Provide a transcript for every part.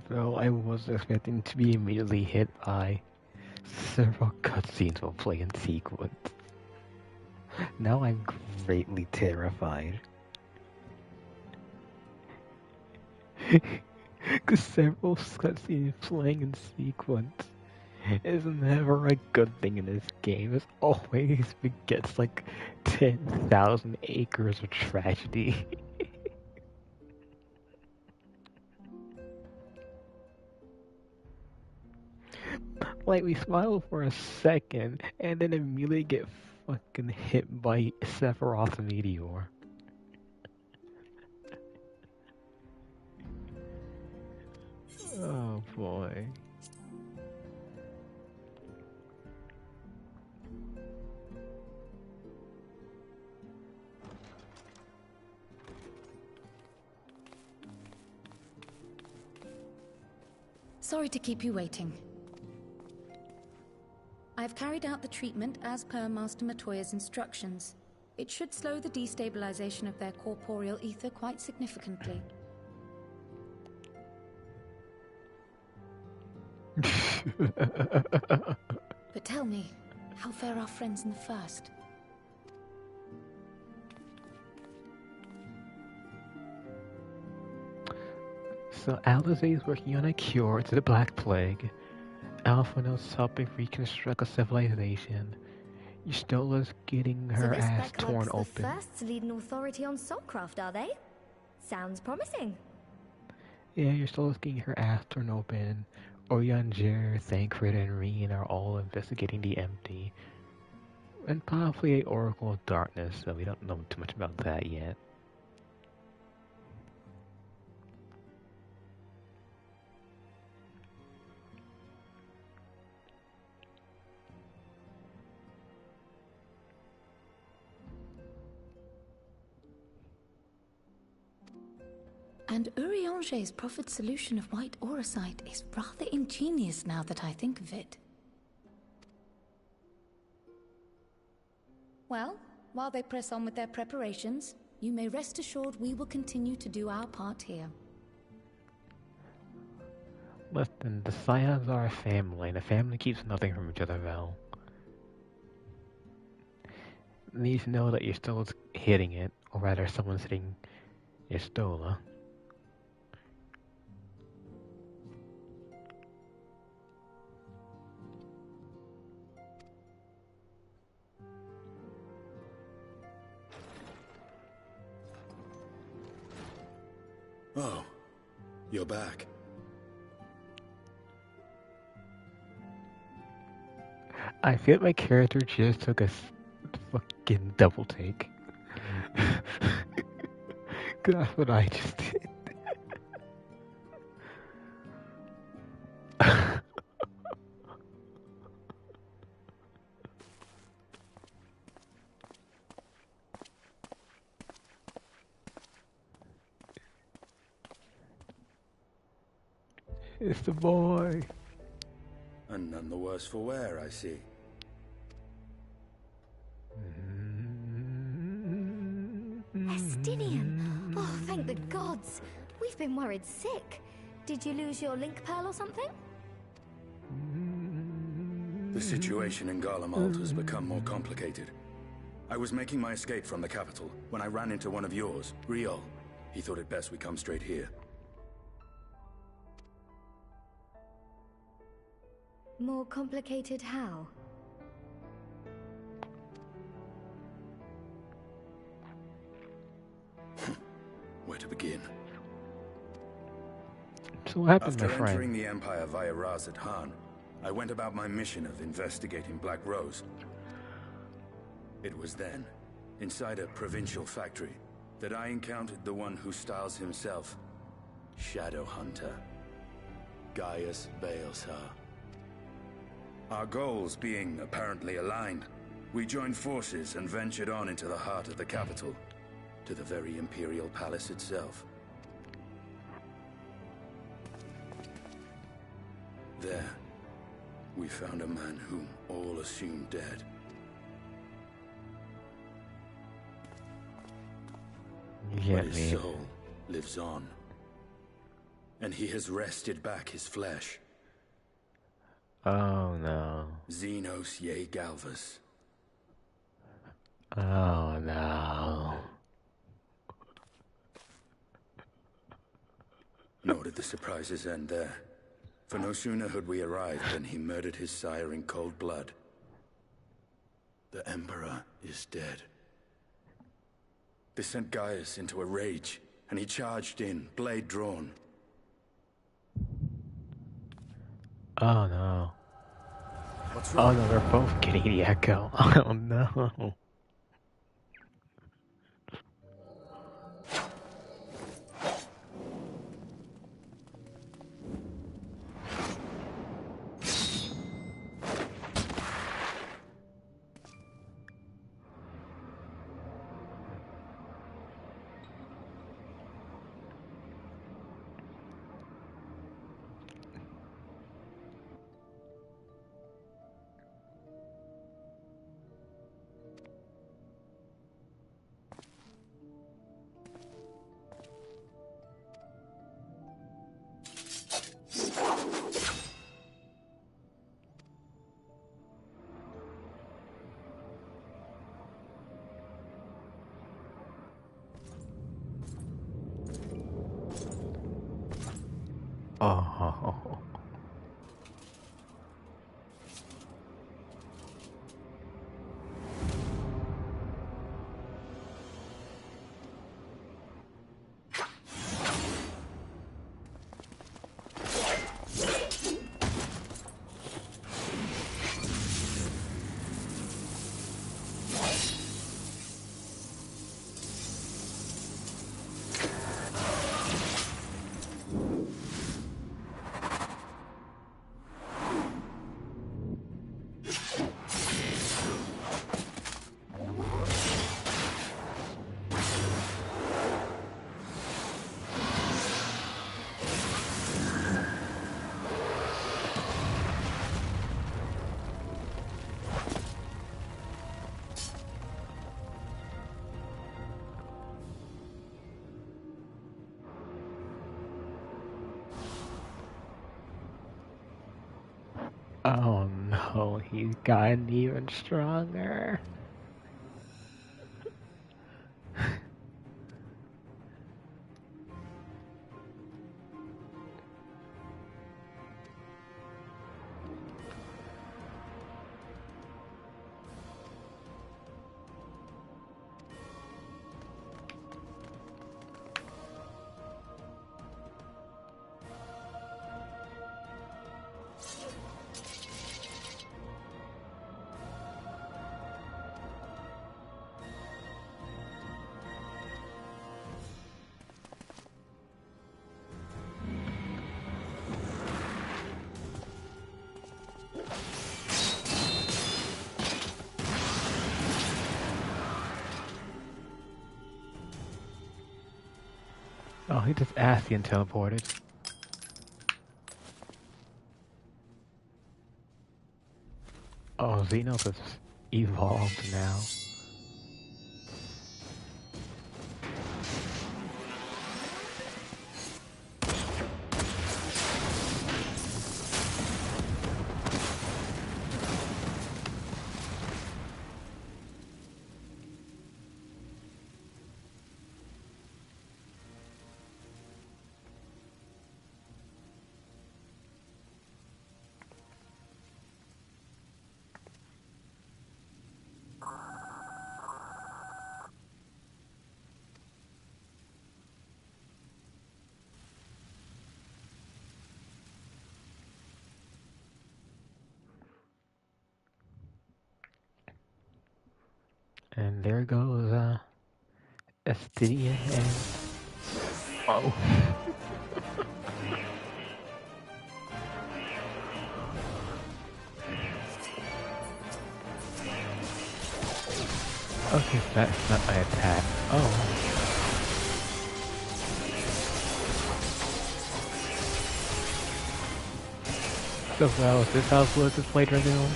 Though I was expecting to be immediately hit by several cutscenes will play in sequence. Now I'm greatly terrified. Because several cutscenes playing in sequence is never a good thing in this game. It always begets like 10,000 acres of tragedy. Like, we smile for a second and then immediately get fucking hit by Sephiroth's meteor. Oh boy. Sorry to keep you waiting. I've carried out the treatment as per Master Matoya's instructions. It should slow the destabilization of their corporeal ether quite significantly. But tell me, how fare our friends in the first? So Alisaie is working on a cure to the Black Plague. Alphinaud's helping reconstruct a civilization. Ystola's getting her So this ass torn Beclogs the open. first to lead an authority on soulcraft, are they? Sounds promising. Yeah, Ystola's getting her ass torn open. Oyanger, Thancred, and Reen are all investigating the empty. And possibly a Oracle of Darkness, so we don't know too much about that yet. And Urianger's proffered solution of white auracite is rather ingenious now that I think of it. Well, while they press on with their preparations, you may rest assured we will continue to do our part here. Listen, the Scions are a family, and a family keeps nothing from each other, Val. Need to know that Ystola's hitting it, or rather someone's hitting Ystola. Oh, you're back. I feel my character just took a fucking double take. That's what I just did. It's the boy. And none the worse for wear, I see. Estinian! Oh, thank the gods! We've been worried sick. Did you lose your link pearl or something? The situation in Garlemald has become more complicated. I was making my escape from the capital when I ran into one of yours, Riol. He thought it best we come straight here. More complicated how? Where to begin? So what happened, After my friend? entering the Empire via Razat Han, I went about my mission of investigating Black Rose. It was then, inside a provincial factory, that I encountered the one who styles himself Shadow Hunter, Gaius Baelsar. Our goals being apparently aligned, we joined forces and ventured on into the heart of the capital, to the very Imperial Palace itself. There, we found a man whom all assumed dead. Yeah, But his soul lives on, and he has wrested back his flesh. Oh no. Xenos Ye Galvus. Oh no. Nor did the surprises end there. For no sooner had we arrived than he murdered his sire in cold blood. The Emperor is dead. This sent Gaius into a rage, and he charged in, blade drawn. Oh no. What's Oh wrong? no, they're both getting the echo. Oh no. Oh. Oh no, he's gotten even stronger. Oh, he just asked and teleported. Oh, Xenos has evolved now. And there goes Estidian and oh. Okay, so that's not my attack. Oh. So well, is this how Blizzard played Dragoon?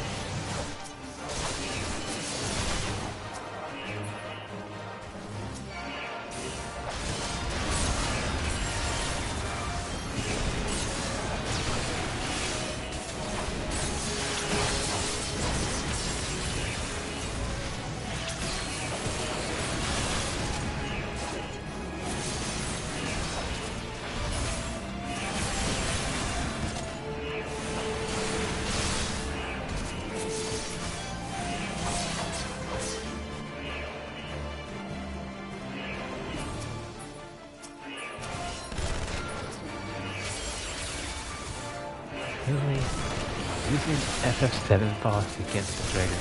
Really? Using FF7 boss against the dragon.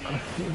I think...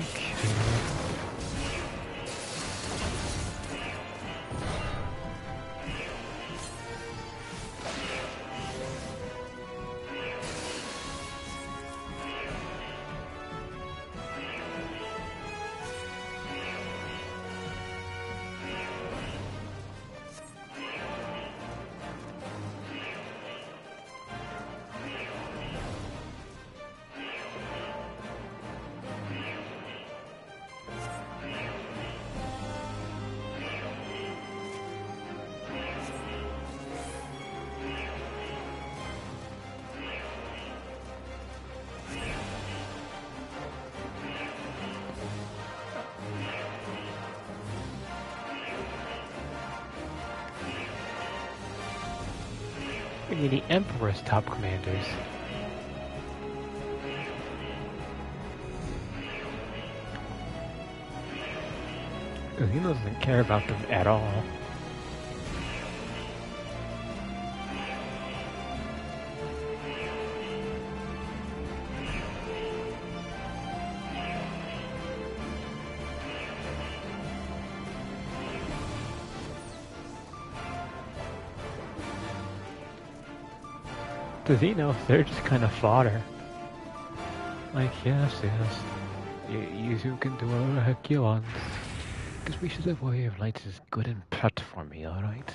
I mean, the Emperor's top commanders. He doesn't care about them at all. Does he know they're just kind of fodder? Like, yes, you can do whatever the heck you want. The species of Warrior of Lights is good and pet for me, alright?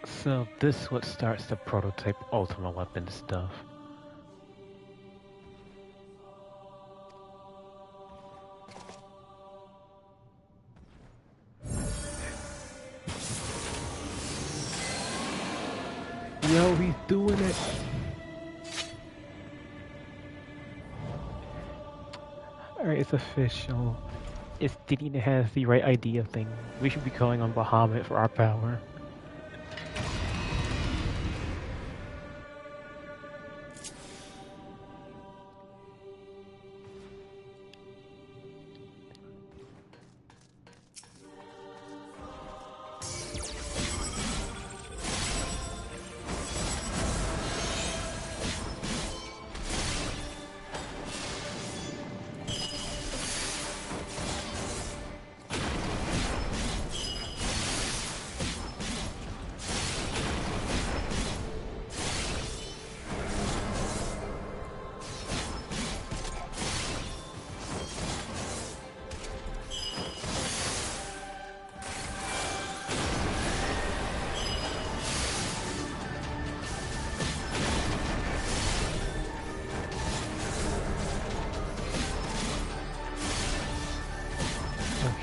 So this is what starts the prototype Ultima Weapon stuff. Yo, he's doing it! Alright, it's official. If Didina has the right idea thing, we should be calling on Bahamut for our power.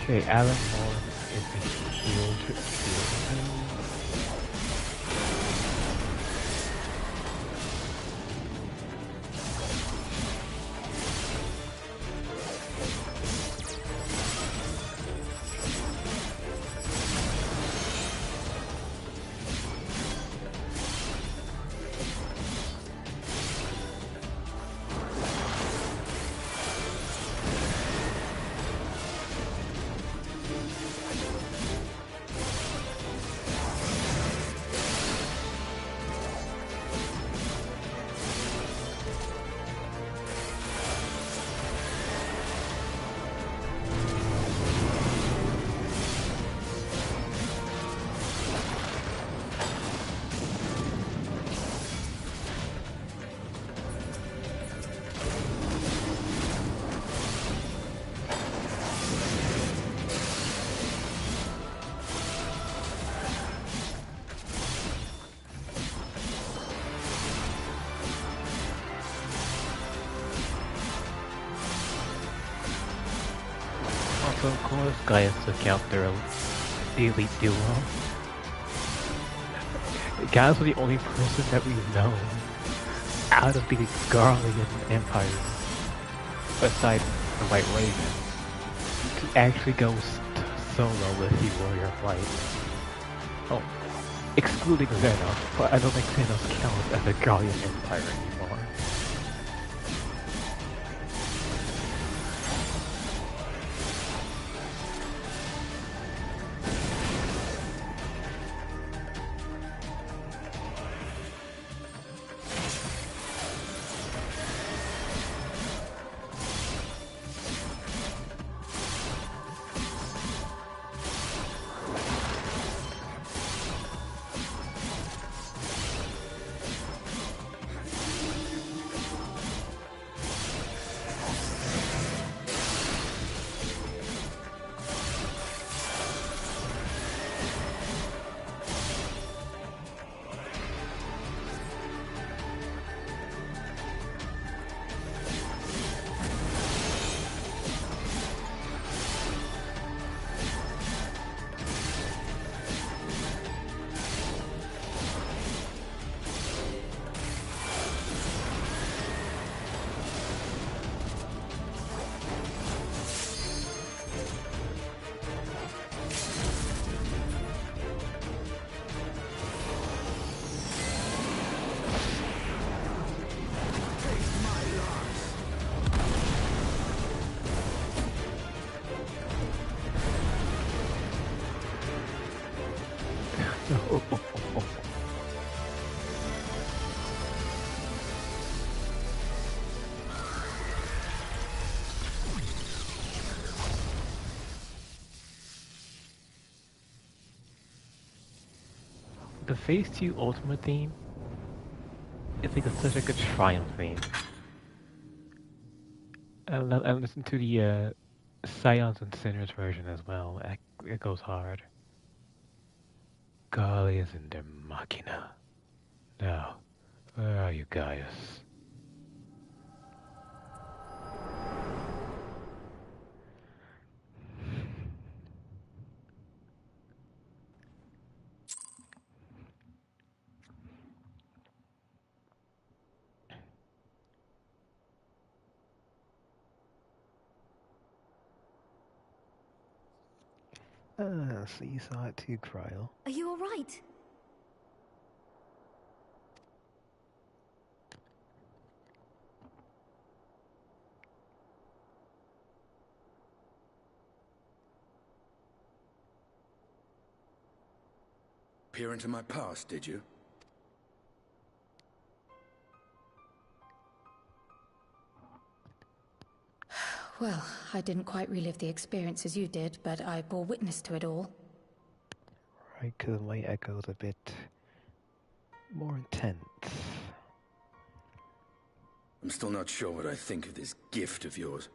Okay, Alan Moore is the shield. Also, of course, Gaius took out the elite duo. Gaius was the only person that we've known out of the Garlean Empire, aside from the White Raven, to actually go solo with the Warrior Flight. Oh, excluding Xenos, but I don't think Xenos counts as a Garlean Empire anymore. The Phase 2 Ultimate theme is like such a good Triumph theme. I listened to the Scions and Sinners version as well. It goes hard. Gallius and their Machina. Now, where are you, Gaius? So you saw it too, Cryo. Are you alright? Peer into my past, did you? Well, I didn't quite relive the experience as you did, but I bore witness to it all. Right, because my echo's a bit more intense. I'm still not sure what I think of this gift of yours.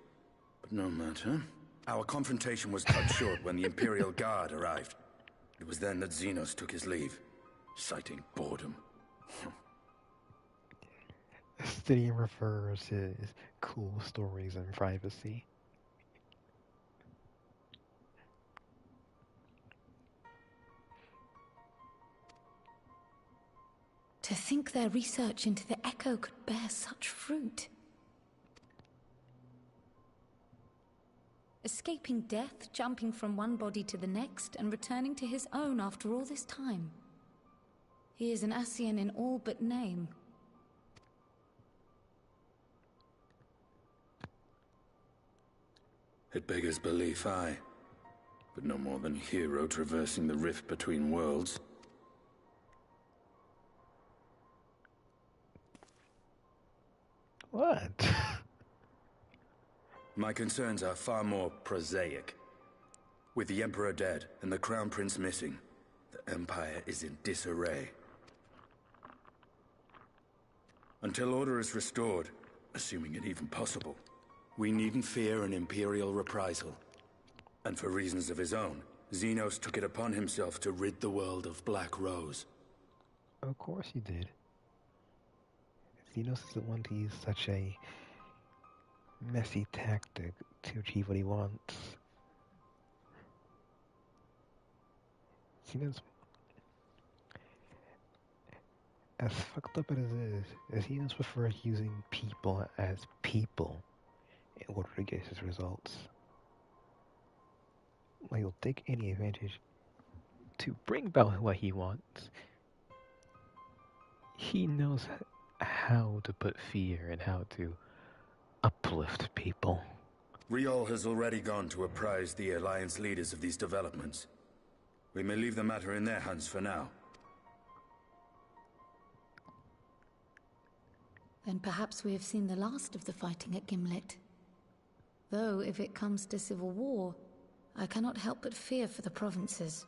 But no matter. Our confrontation was cut short when the Imperial Guard arrived. It was then that Xenos took his leave, citing boredom. Stydian refers to his cool stories and privacy. To think their research into the Echo could bear such fruit. Escaping death, jumping from one body to the next, and returning to his own after all this time. He is an Ascian in all but name. It beggars belief, aye. but no more than a hero traversing the rift between worlds. What? My concerns are far more prosaic. With the Emperor dead and the Crown Prince missing, the Empire is in disarray. Until order is restored, assuming it even possible, we needn't fear an Imperial reprisal. And for reasons of his own, Xenos took it upon himself to rid the world of Black Rose. Of course he did. Xenos doesn't want to use such a messy tactic to achieve what he wants. Xenos, as fucked up as it is, Xenos prefers using people as people in order to get his results. Like, he'll take any advantage to bring about what he wants. He knows how to put fear and how to uplift people. Riol has already gone to apprise the Alliance leaders of these developments. We may leave the matter in their hands for now. Then perhaps we have seen the last of the fighting at Gimlet. Though, if it comes to civil war, I cannot help but fear for the provinces.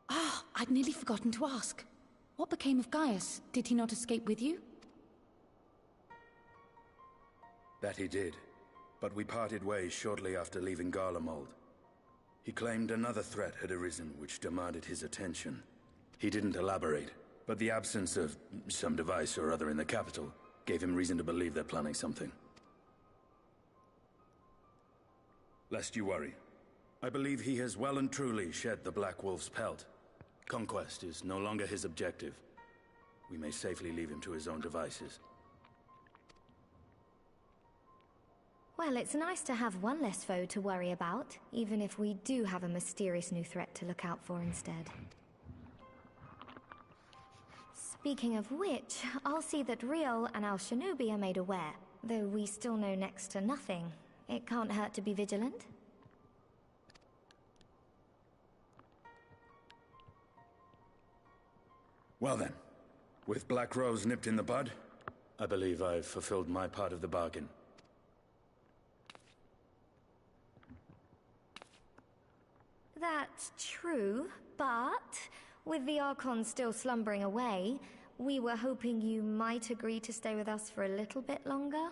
Ah, I'd nearly forgotten to ask. What became of Gaius? Did he not escape with you? That he did, but we parted ways shortly after leaving Garlemald. He claimed another threat had arisen which demanded his attention. He didn't elaborate, but the absence of some device or other in the capital gave him reason to believe they're planning something. Lest you worry, I believe he has well and truly shed the Black Wolf's pelt. Conquest is no longer his objective. We may safely leave him to his own devices. Well, it's nice to have one less foe to worry about, even if we do have a mysterious new threat to look out for instead. Speaking of which, I'll see that Riol and Al Shinobi are made aware. Though we still know next to nothing, it can't hurt to be vigilant. Well then, with Black Rose nipped in the bud, I believe I've fulfilled my part of the bargain. That's true, but with the Archon still slumbering away, we were hoping you might agree to stay with us for a little bit longer.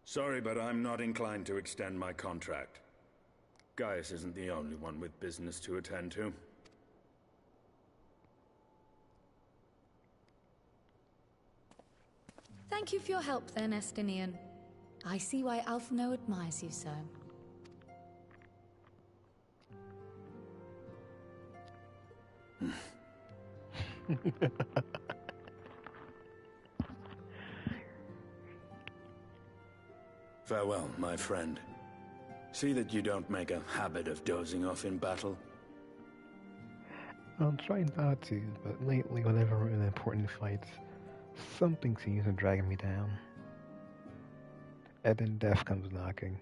Sorry, but I'm not inclined to extend my contract. Gaius isn't the only one with business to attend to. Thank you for your help then, Estinian. I see why Alphinaud admires you so. Farewell, my friend. See that you don't make a habit of dozing off in battle. I'll try not to, but lately, whenever we're in important fights, something seems to drag me down. And then death comes knocking.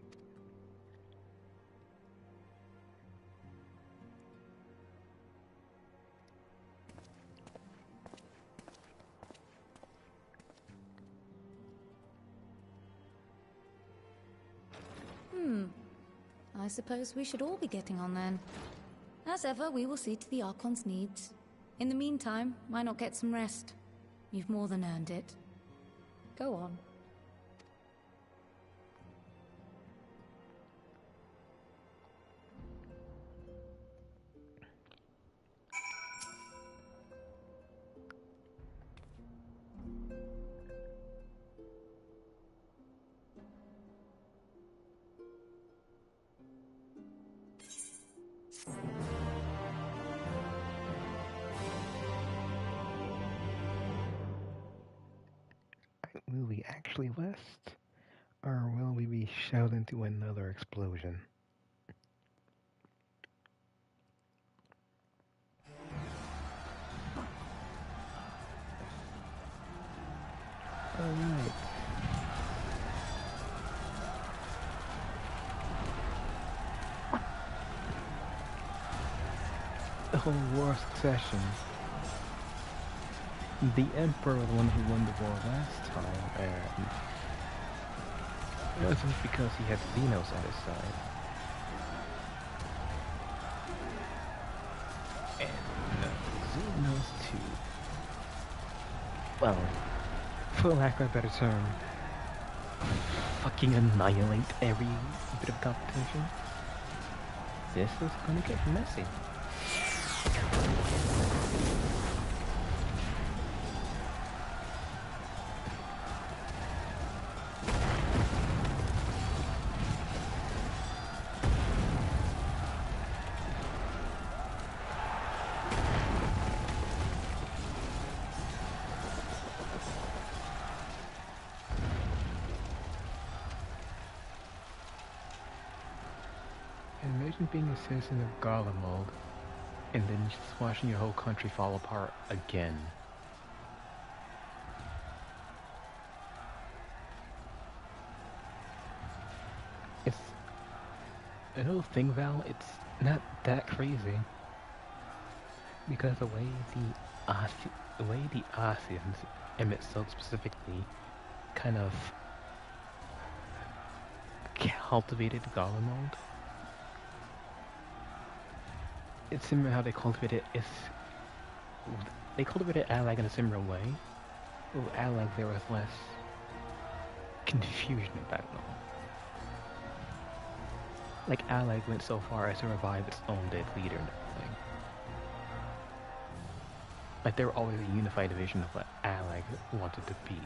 I suppose we should all be getting on then. As ever, we will see to the Archon's needs. In the meantime, why not get some rest? You've more than earned it. Go on. Will we actually rest? Or will we be shot into another explosion? Alright. The whole War of Succession. The Emperor, the one who won the war last time, and it wasn't because he had Xenos at his side. And Xenos too. Well, for lack of a better term, fucking annihilate every bit of competition. This is gonna get messy. Imagine being a citizen of Garlemald and then just watching your whole country fall apart again. It's a little thing, Val. It's not that crazy because the way the Asians, Emmett Silk specifically, kind of cultivated Garlemald. It's similar how they cultivate it. They cultivated Allag in a similar way. With Allag, there was less confusion about it all. Like Allag went so far as to revive its own dead leader and everything. Like there were always a unified vision of what Allag wanted to be.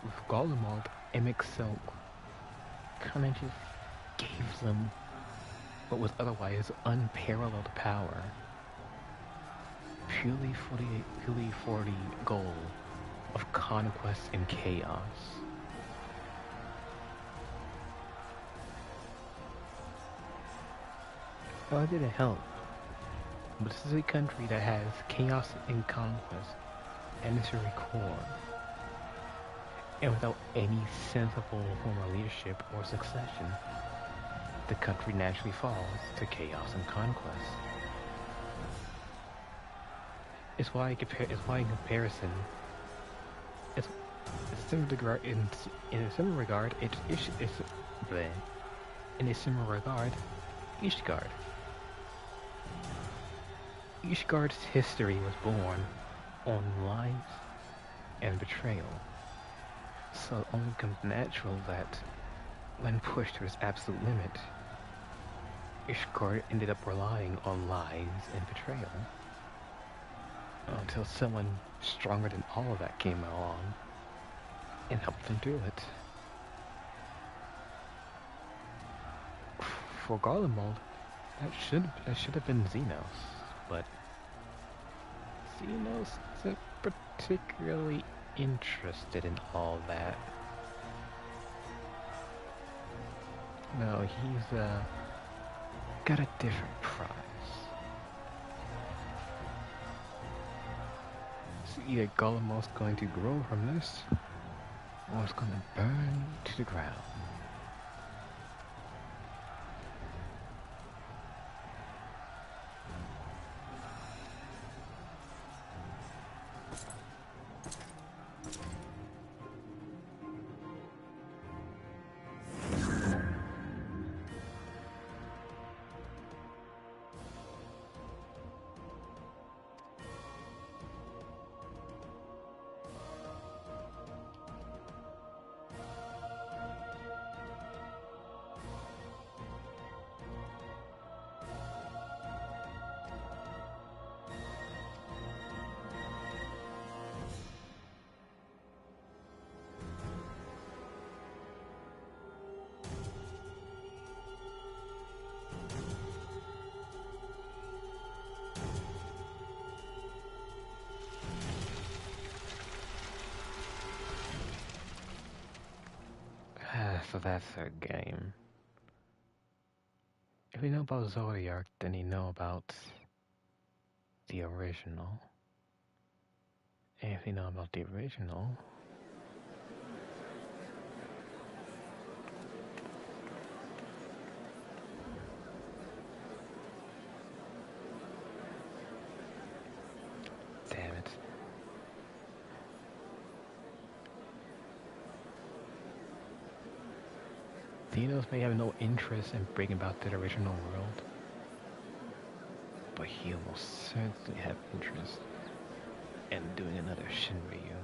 With Garlemald, Emmett Silk kind of just gave them what was otherwise unparalleled power, purely for the goal of conquest and chaos. Well, it didn't help, but this is a country that has chaos and conquest at its very core, and without any sensible form of leadership or succession, the country naturally falls to chaos and conquest. It's why in comparison, it's in a similar regard, Ishgard. Ishgard's history was born on lies and betrayal, so it only becomes natural that, when pushed to its absolute limit, Ishgard ended up relying on lies and betrayal. Until someone stronger than all of that came along and helped them do it. For Garlemald, that should have been Xenos, but Xenos isn't particularly interested in all that. No, he's got a different prize. So either Garlemald's going to grow from this, or it's going to burn to the ground. So that's her game. If you know about Zodiac, then you know about the original. If you know about the original. Damn it. Thanos may have no interest in bringing about the original world, but he will certainly have interest in doing another Shinryu.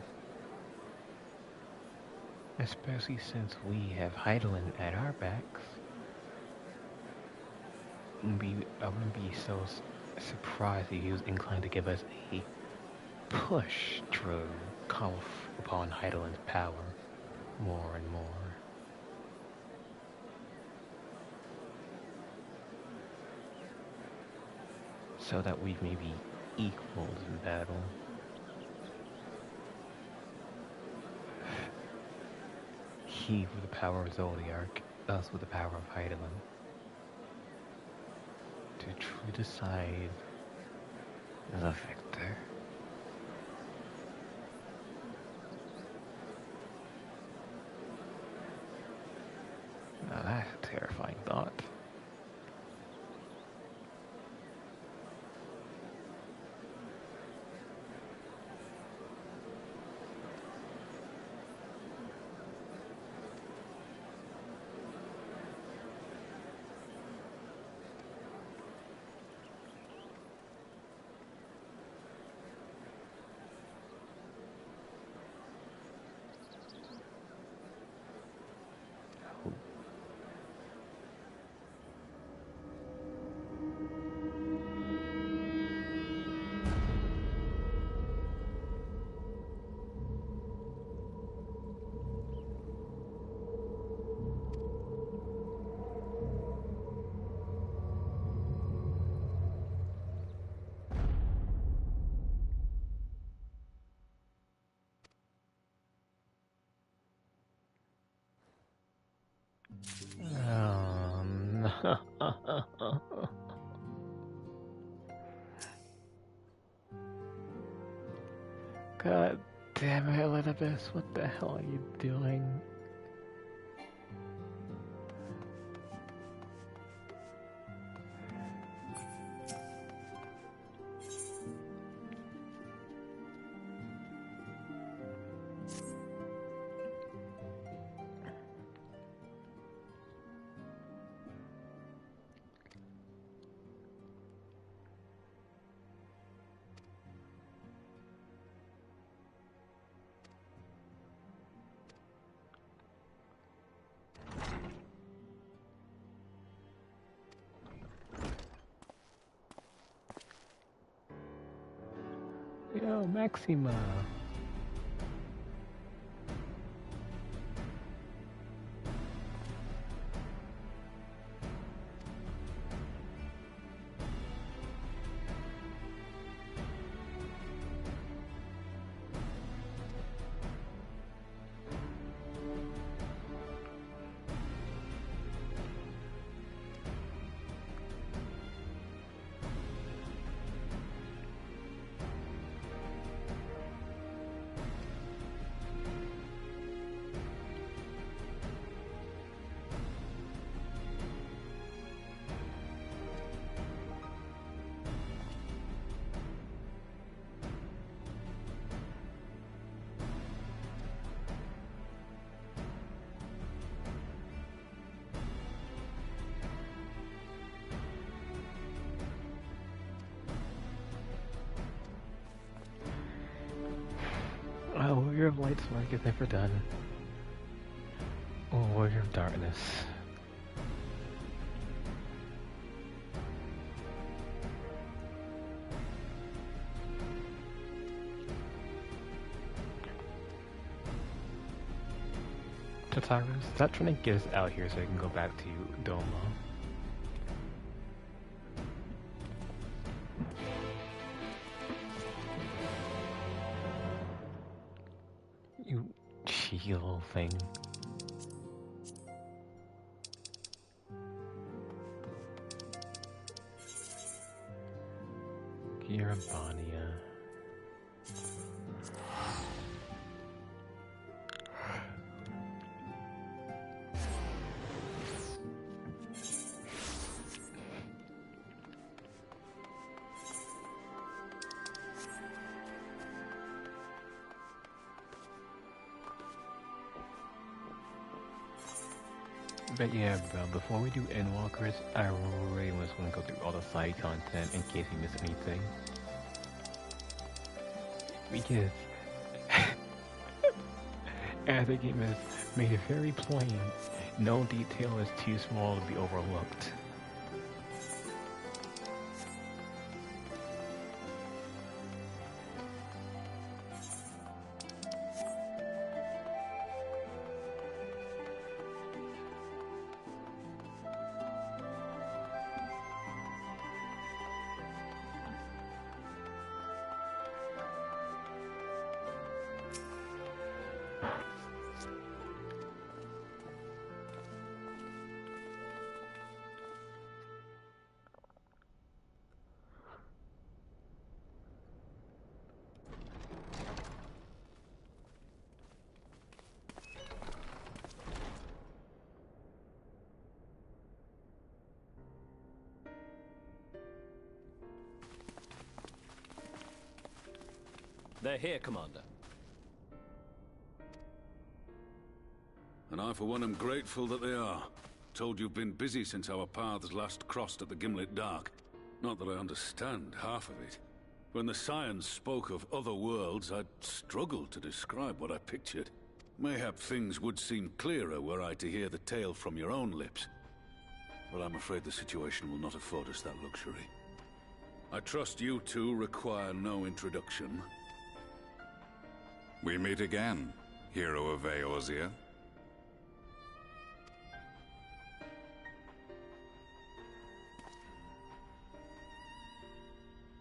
Especially since we have Heidelin at our backs. I wouldn't be so surprised if he was inclined to give us a push to call upon Heidelin's power more and more. So that we may be equals in battle. He with the power of Zodiac, us with the power of Heidelin. To truly decide the victor. Now that's a terrifying thought. No. God damn it, Elizabeth, what the hell are you doing? Yo, Maxima. Oh, Warrior of Light's work is never done. Oh, Warrior of Darkness. Tataris, stop trying to get us out here so we can go back to Doma. You cheeky little thing. Kirabania. But yeah, bro, before we do Endwalkers, I really was going to go through all the side content in case we miss anything. Because as the game has made it very plain, no detail is too small to be overlooked. They're here, Commander. And I, for one, am grateful that they are. Told you've been busy since our paths last crossed at the Gimlet Dark. Not that I understand half of it. When the Scions spoke of other worlds, I'd struggled to describe what I pictured. Mayhap things would seem clearer were I to hear the tale from your own lips. But I'm afraid the situation will not afford us that luxury. I trust you two require no introduction. We meet again, hero of Eorzea.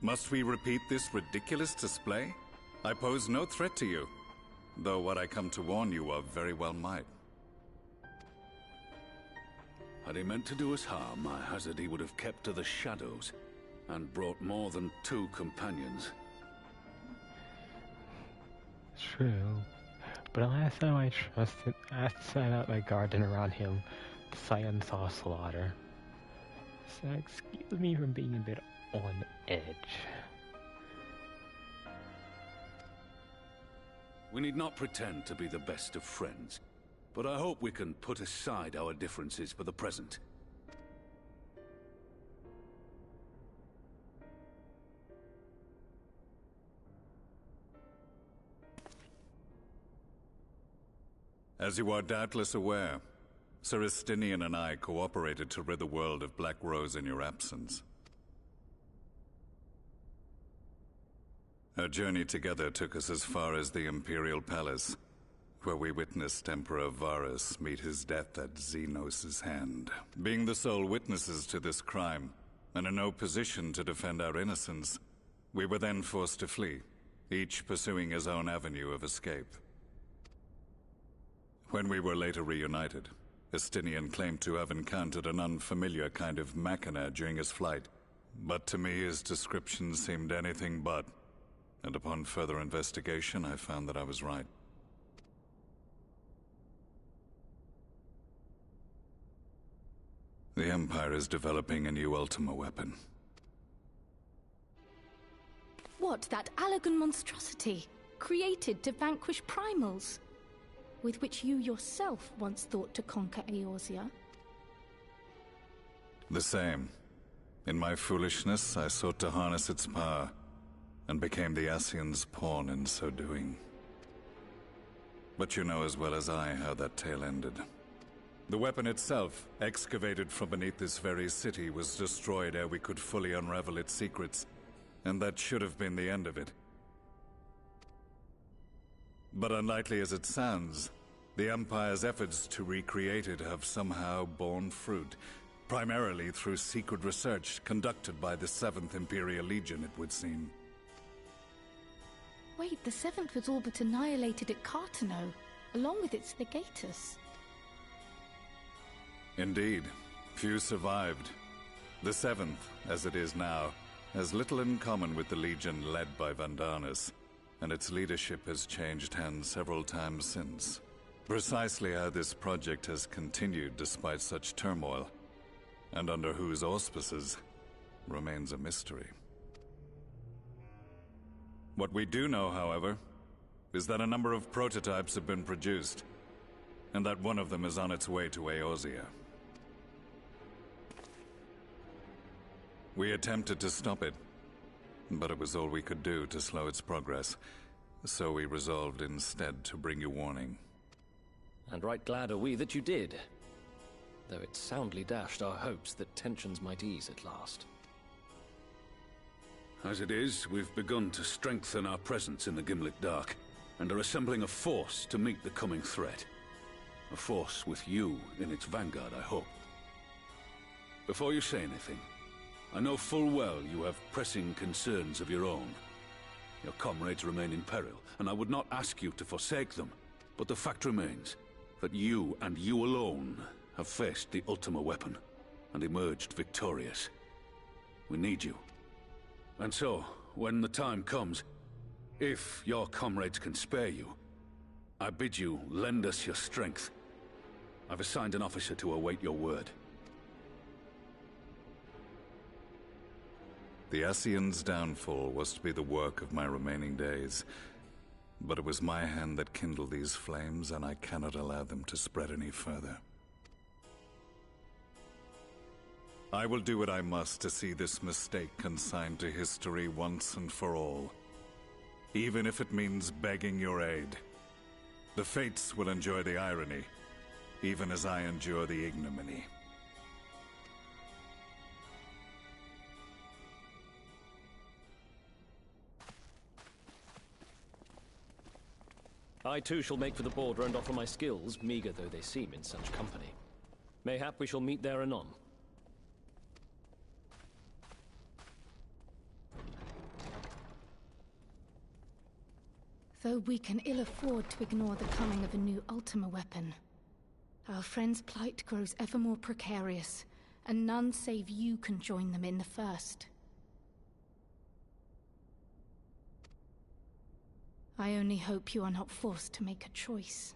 Must we repeat this ridiculous display? I pose no threat to you, though what I come to warn you of very well might. Had he meant to do us harm, I hazard he would have kept to the shadows, and brought more than 2 companions. True. But the last time I set out my garden around him, the Scion saw slaughter. So excuse me for being a bit on edge. We need not pretend to be the best of friends, but I hope we can put aside our differences for the present. As you are doubtless aware, Sir Estinian and I cooperated to rid the world of Black Rose in your absence. Our journey together took us as far as the Imperial Palace, where we witnessed Emperor Varus meet his death at Xenos' hand. Being the sole witnesses to this crime, and in no position to defend our innocence, we were then forced to flee, each pursuing his own avenue of escape. When we were later reunited, Estinian claimed to have encountered an unfamiliar kind of machina during his flight, but to me his description seemed anything but, and upon further investigation I found that I was right. The Empire is developing a new Ultima weapon. What, that Allagan monstrosity, created to vanquish primals, with which you yourself once thought to conquer Eorzea? The same. In my foolishness, I sought to harness its power, and became the Ascian's pawn in so doing. But you know as well as I how that tale ended. The weapon itself, excavated from beneath this very city, was destroyed ere we could fully unravel its secrets, and that should have been the end of it. But unlikely as it sounds, the Empire's efforts to recreate it have somehow borne fruit, primarily through secret research conducted by the 7th Imperial Legion, it would seem. Wait, the 7th was all but annihilated at Cartano, along with its legatus. Indeed. Few survived. The 7th, as it is now, has little in common with the Legion led by Vandanis, and its leadership has changed hands several times since. Precisely how this project has continued despite such turmoil, and under whose auspices, remains a mystery. What we do know, however, is that a number of prototypes have been produced, and that one of them is on its way to Eorzea. We attempted to stop it, but it was all we could do to slow its progress, so we resolved instead to bring you warning. And right glad are we that you did. Though it soundly dashed our hopes that tensions might ease at last. As it is, we've begun to strengthen our presence in the Gimlet Dark, and are assembling a force to meet the coming threat. A force with you in its vanguard, I hope. Before you say anything, I know full well you have pressing concerns of your own. Your comrades remain in peril, and I would not ask you to forsake them, but the fact remains that you, and you alone, have faced the Ultima weapon, and emerged victorious. We need you. And so, when the time comes, if your comrades can spare you, I bid you lend us your strength. I've assigned an officer to await your word. The Ascian's downfall was to be the work of my remaining days, but it was my hand that kindled these flames, and I cannot allow them to spread any further. I will do what I must to see this mistake consigned to history once and for all, even if it means begging your aid. The Fates will enjoy the irony, even as I endure the ignominy. I too shall make for the border and offer my skills, meager though they seem in such company. Mayhap we shall meet there anon. Though we can ill afford to ignore the coming of a new Ultima weapon, our friends' plight grows ever more precarious, and none save you can join them in the first. I only hope you are not forced to make a choice.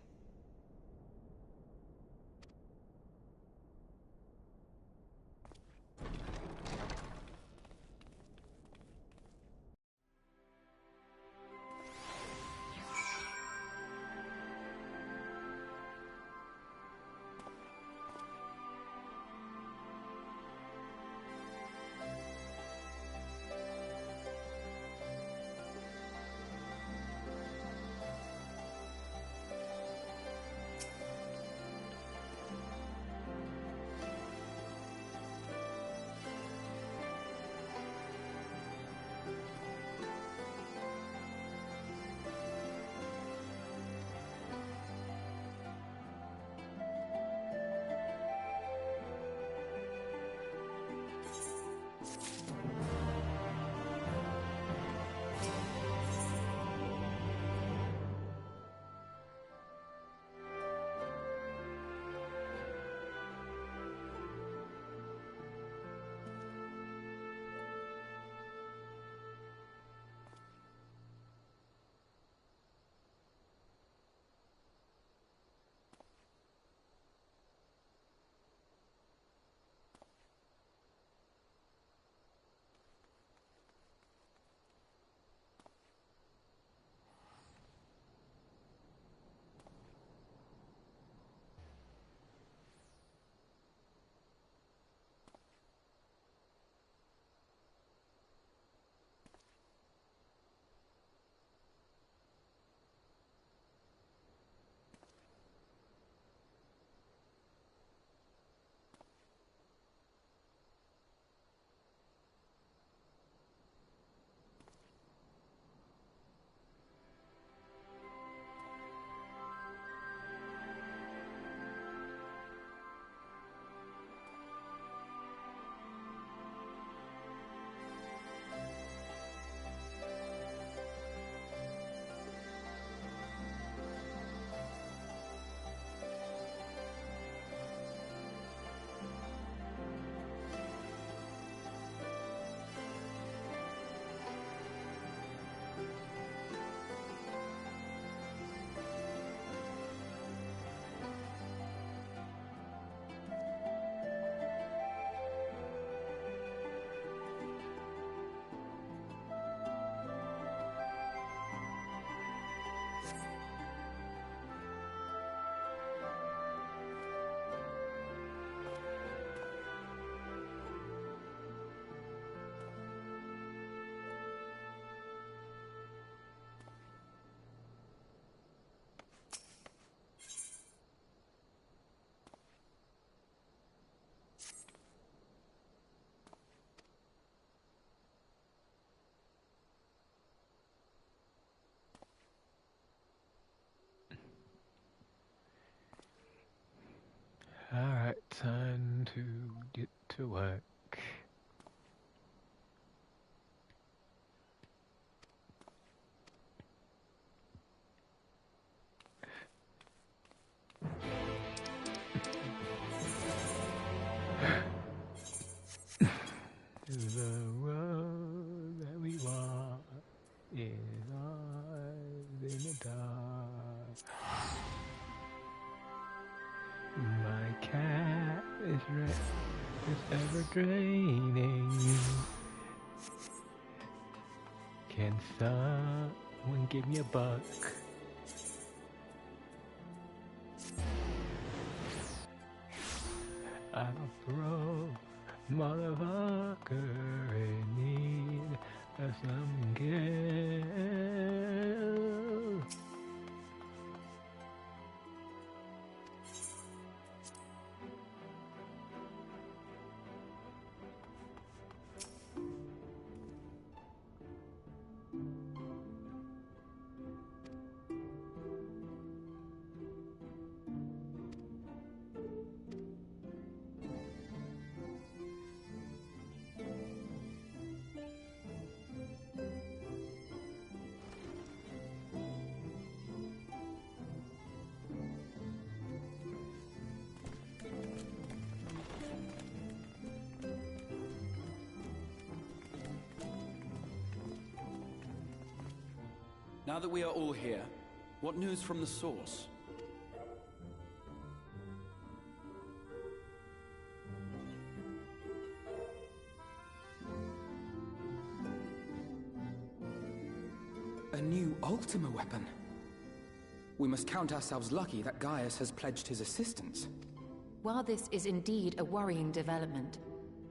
Alright, time to get to work. The road that we walk is ours in the dark. My cat is ever draining. Can someone give me a buck? I'm a broke motherfucker in need of some girl. Now that we are all here, what news from the source? A new Ultima weapon. We must count ourselves lucky that Gaius has pledged his assistance. While this is indeed a worrying development,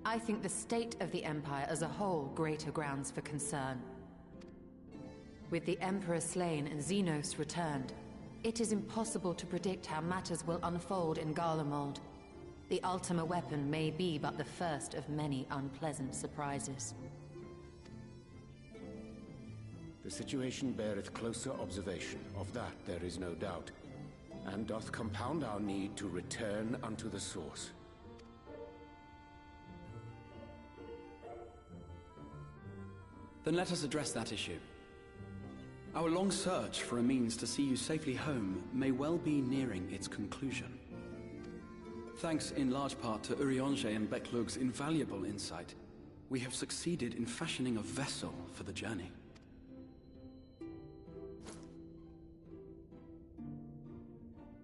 I think the state of the Empire as a whole greater grounds for concern. With the Emperor slain and Xenos returned, it is impossible to predict how matters will unfold in Garlemald. The Ultima weapon may be but the first of many unpleasant surprises. The situation beareth closer observation, of that there is no doubt, and doth compound our need to return unto the source. Then let us address that issue. Our long search for a means to see you safely home may well be nearing its conclusion. Thanks in large part to Urianger and Beklug's invaluable insight, we have succeeded in fashioning a vessel for the journey.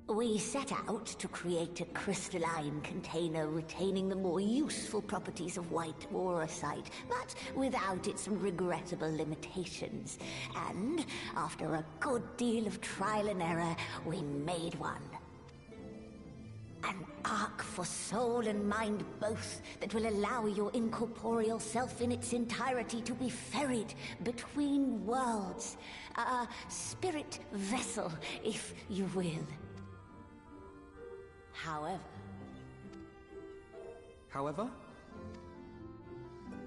We set out to create a crystalline container retaining the more useful properties of white aurosite, but without its regrettable limitations. And, after a good deal of trial and error, we made one. An ark for soul and mind both that will allow your incorporeal self in its entirety to be ferried between worlds. A spirit vessel, if you will. However?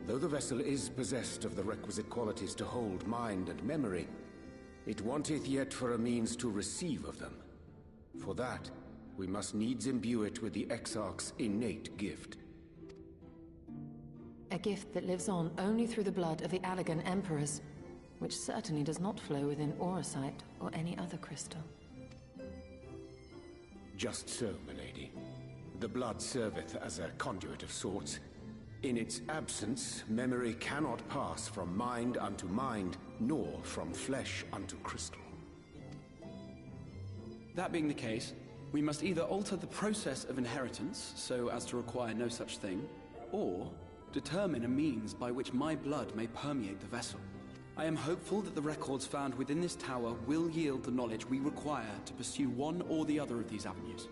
Though the vessel is possessed of the requisite qualities to hold mind and memory, it wanteth yet for a means to receive of them. For that, we must needs imbue it with the Exarch's innate gift. A gift that lives on only through the blood of the Allagan Emperors, which certainly does not flow within aurosite or any other crystal. Just so, milady. The blood serveth as a conduit of sorts. In its absence, memory cannot pass from mind unto mind, nor from flesh unto crystal. That being the case, we must either alter the process of inheritance so as to require no such thing, or determine a means by which my blood may permeate the vessel. I am hopeful that the records found within this tower will yield the knowledge we require to pursue one or the other of these avenues.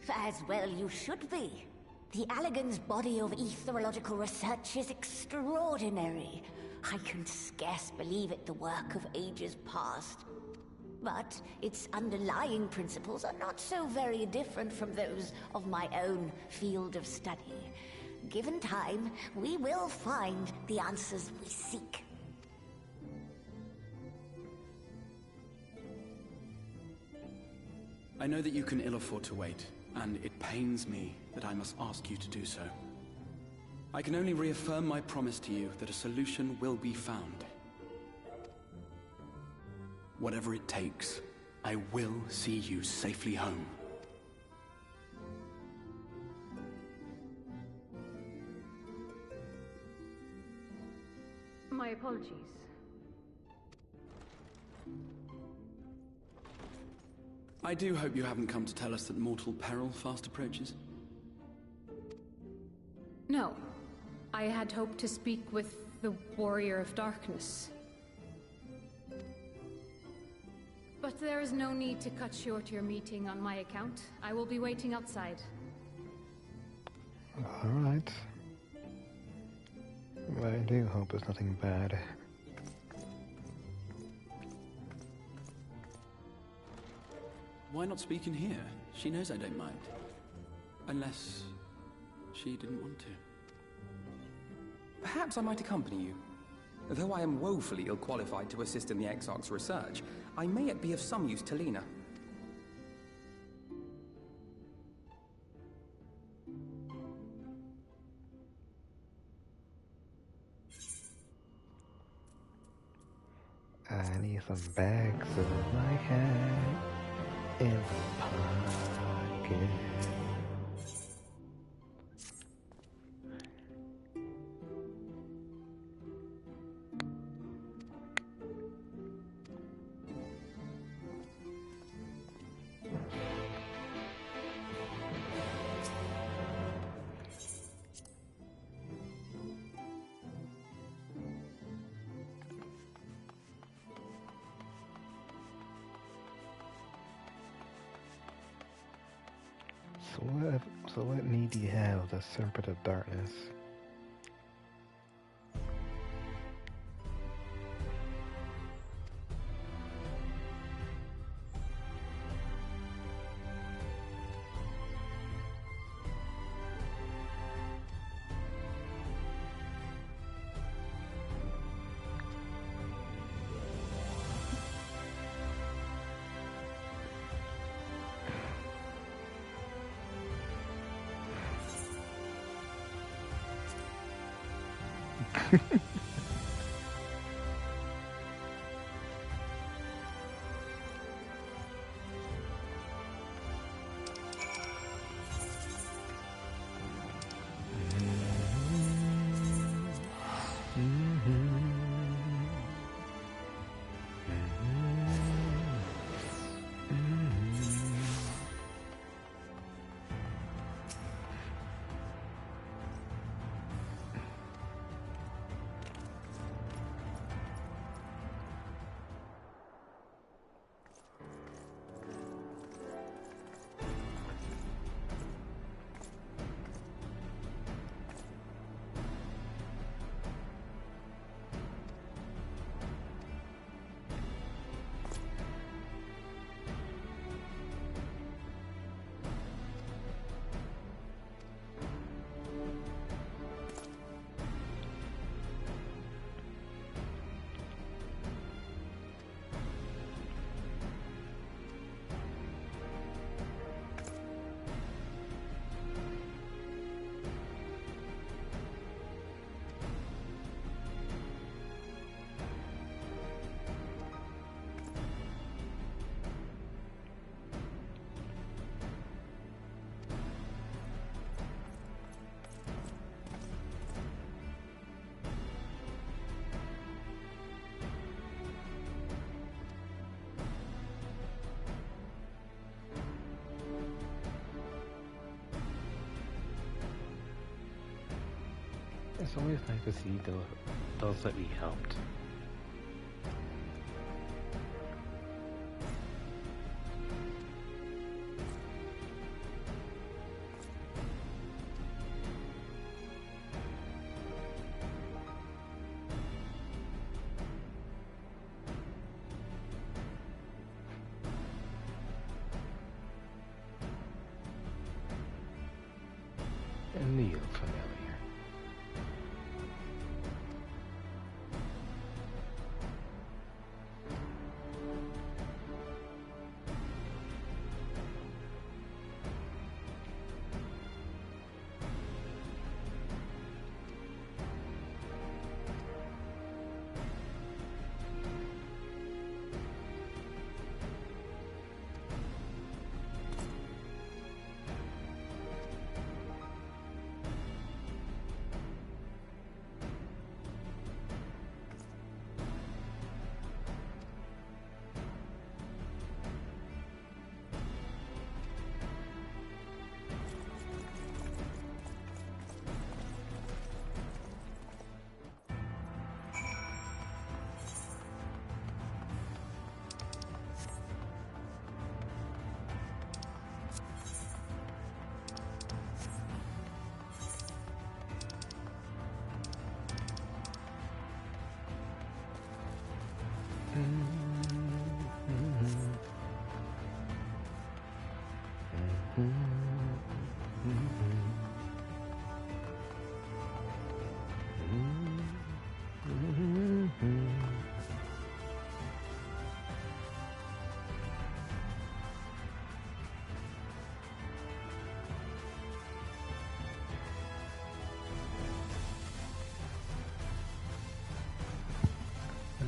As well you should be. The Allagan's body of etherological research is extraordinary. I can scarce believe it the work of ages past. But its underlying principles are not so very different from those of my own field of study. Given time, we will find the answers we seek. I know that you can ill afford to wait, and it pains me that I must ask you to do so. I can only reaffirm my promise to you that a solution will be found. Whatever it takes, I will see you safely home. My apologies. I do hope you haven't come to tell us that mortal peril fast approaches. No. I had hoped to speak with the Warrior of Darkness. But there is no need to cut short your meeting on my account. I will be waiting outside. Alright. I do hope it's nothing bad. Why not speak in here? She knows I don't mind. Unless she didn't want to. Perhaps I might accompany you. Though I am woefully ill-qualified to assist in the Exarch's research, I may yet be of some use to Lena. I need some bags of my hat in my pocket. So what need do you have of the Serpent of Darkness? It's always nice to see those that we helped. And Neil familiar.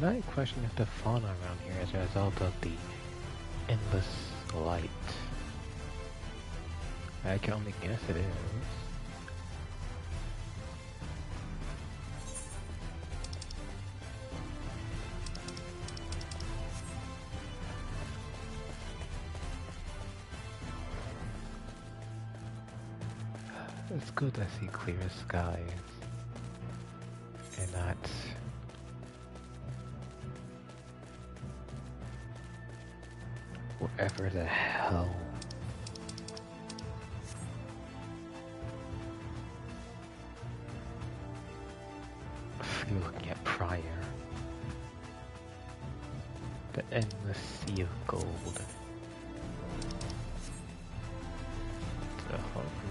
might question if the fauna around here is a result of the endless light. I can only guess it is. It's good to see clear skies and not wherever the hell. If you're looking at Prior, the endless sea of gold.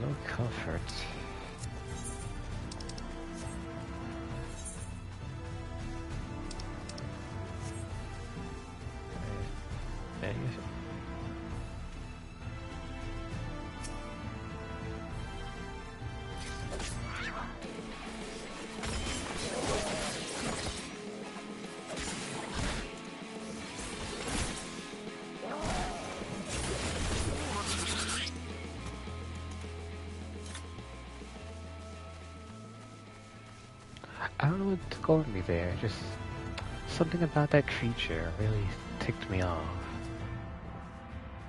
No comfort. I don't know what took over me there, just something about that creature really ticked me off.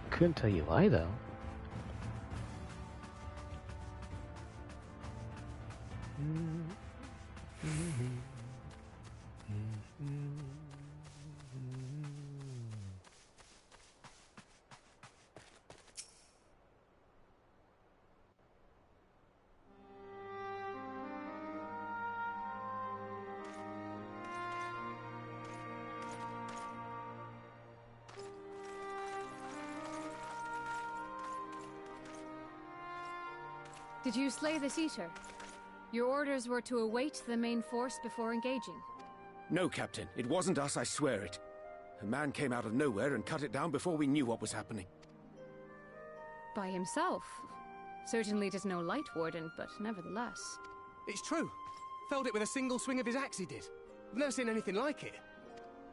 Couldn't tell you why though. Did you slay this Eater? Your orders were to await the main force before engaging. No, Captain. It wasn't us, I swear it. A man came out of nowhere and cut it down before we knew what was happening. By himself? Certainly it is no Light Warden, but nevertheless. It's true. Felled it with a single swing of his axe he did. I've never seen anything like it.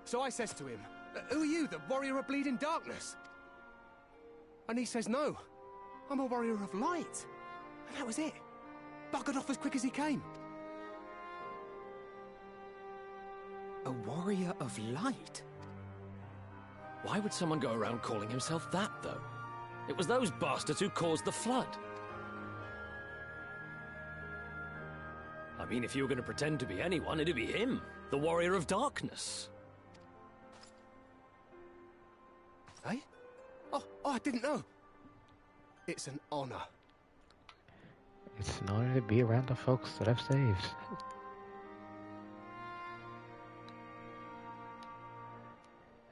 So I says to him, "Who are you, the warrior of bleeding darkness?" And he says, "No, I'm a warrior of light." And that was it. Buggered off as quick as he came. A warrior of light? Why would someone go around calling himself that, though? It was those bastards who caused the flood. I mean, if you were going to pretend to be anyone, it'd be him, the warrior of darkness. Eh? Oh, I didn't know. It's an honor. It's an honor to be around the folks that I've saved.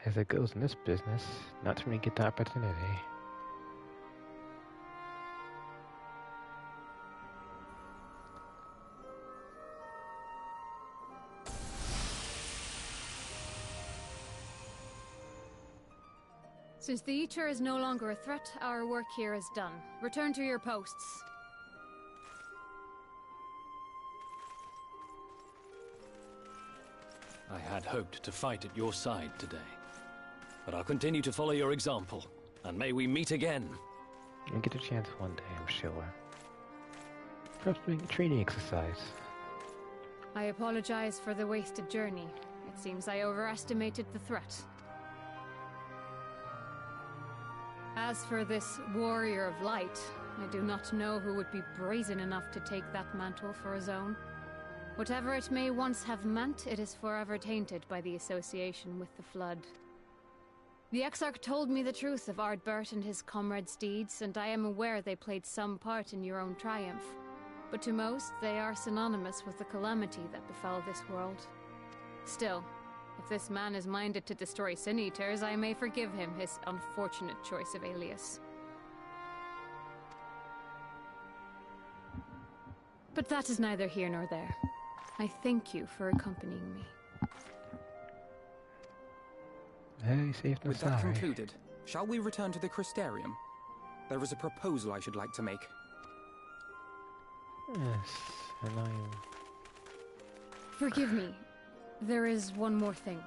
As it goes in this business, not too many get the opportunity. Since the Eater is no longer a threat, our work here is done. Return to your posts. I had hoped to fight at your side today. But I'll continue to follow your example, and may we meet again. You'll get a chance one day, I'm sure. Perhaps doing a training exercise. I apologize for the wasted journey. It seems I overestimated the threat. As for this warrior of light, I do not know who would be brazen enough to take that mantle for his own. Whatever it may once have meant, it is forever tainted by the association with the Flood. The Exarch told me the truth of Ardbert and his comrades' deeds, and I am aware they played some part in your own triumph. But to most, they are synonymous with the calamity that befell this world. Still, if this man is minded to destroy Sin Eaters, I may forgive him his unfortunate choice of alias. But that is neither here nor there. I thank you for accompanying me. Hey, safe and With that sorry. concluded, shall we return to the Crystarium? There is a proposal I should like to make. Yes, and I'm... Forgive me. There is one more thing.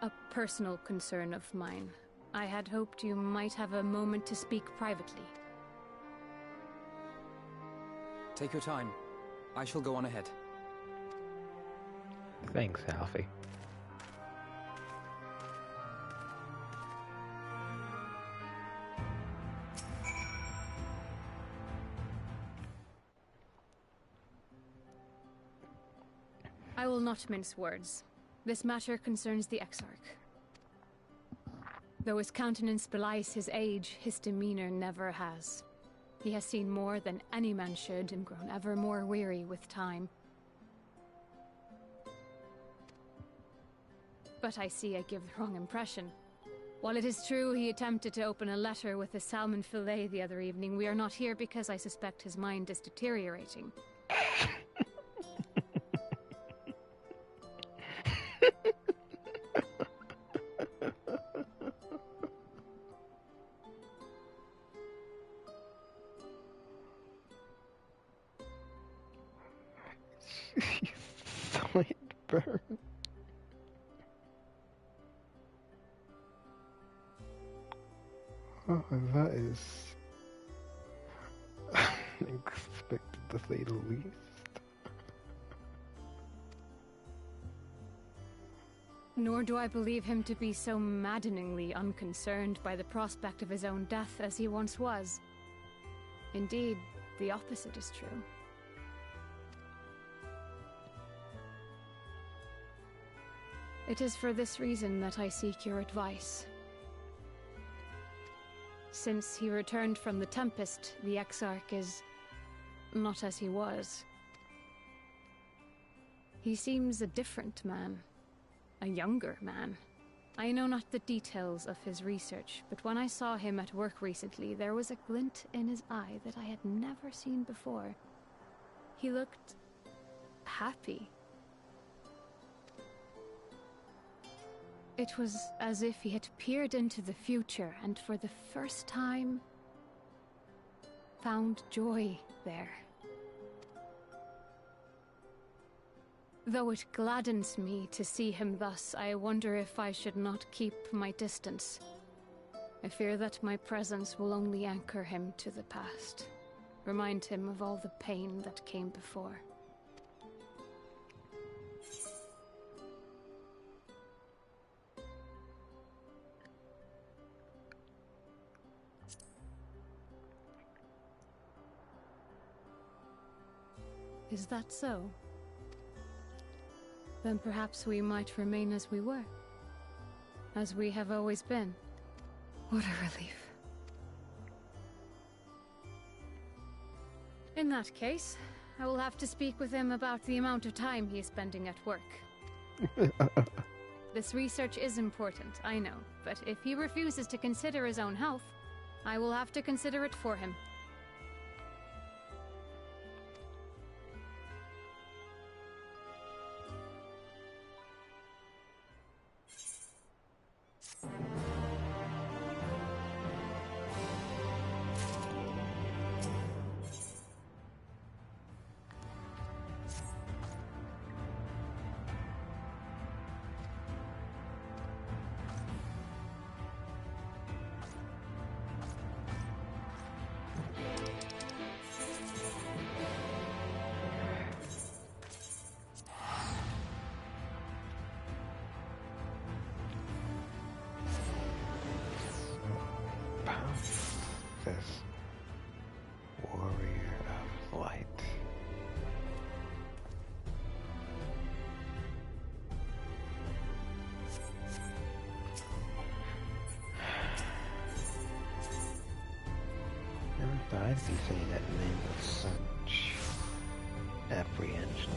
A personal concern of mine. I had hoped you might have a moment to speak privately. Take your time. I shall go on ahead. Thanks, Alfie. I will not mince words. This matter concerns the Exarch. Though his countenance belies his age, his demeanor never has. He has seen more than any man should and grown ever more weary with time. But I see I give the wrong impression. While it is true he attempted to open a letter with a salmon fillet the other evening, we are not here because I suspect his mind is deteriorating. Burn. Oh, that is unexpected to say the least. Nor do I believe him to be so maddeningly unconcerned by the prospect of his own death as he once was. Indeed, the opposite is true. It is for this reason that I seek your advice. Since he returned from the Tempest, the Exarch is not as he was. He seems a different man, a younger man. I know not the details of his research, but when I saw him at work recently, there was a glint in his eye that I had never seen before. He looked happy. It was as if he had peered into the future and for the first time found joy there. Though it gladdens me to see him thus, I wonder if I should not keep my distance. I fear that my presence will only anchor him to the past, remind him of all the pain that came before. Is that so? Then perhaps we might remain as we were. As we have always been. What a relief. In that case, I will have to speak with him about the amount of time he is spending at work. This research is important, I know, but if he refuses to consider his own health, I will have to consider it for him. This warrior of light. Never thought I'd be saying that name with such apprehension.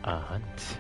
a hunt.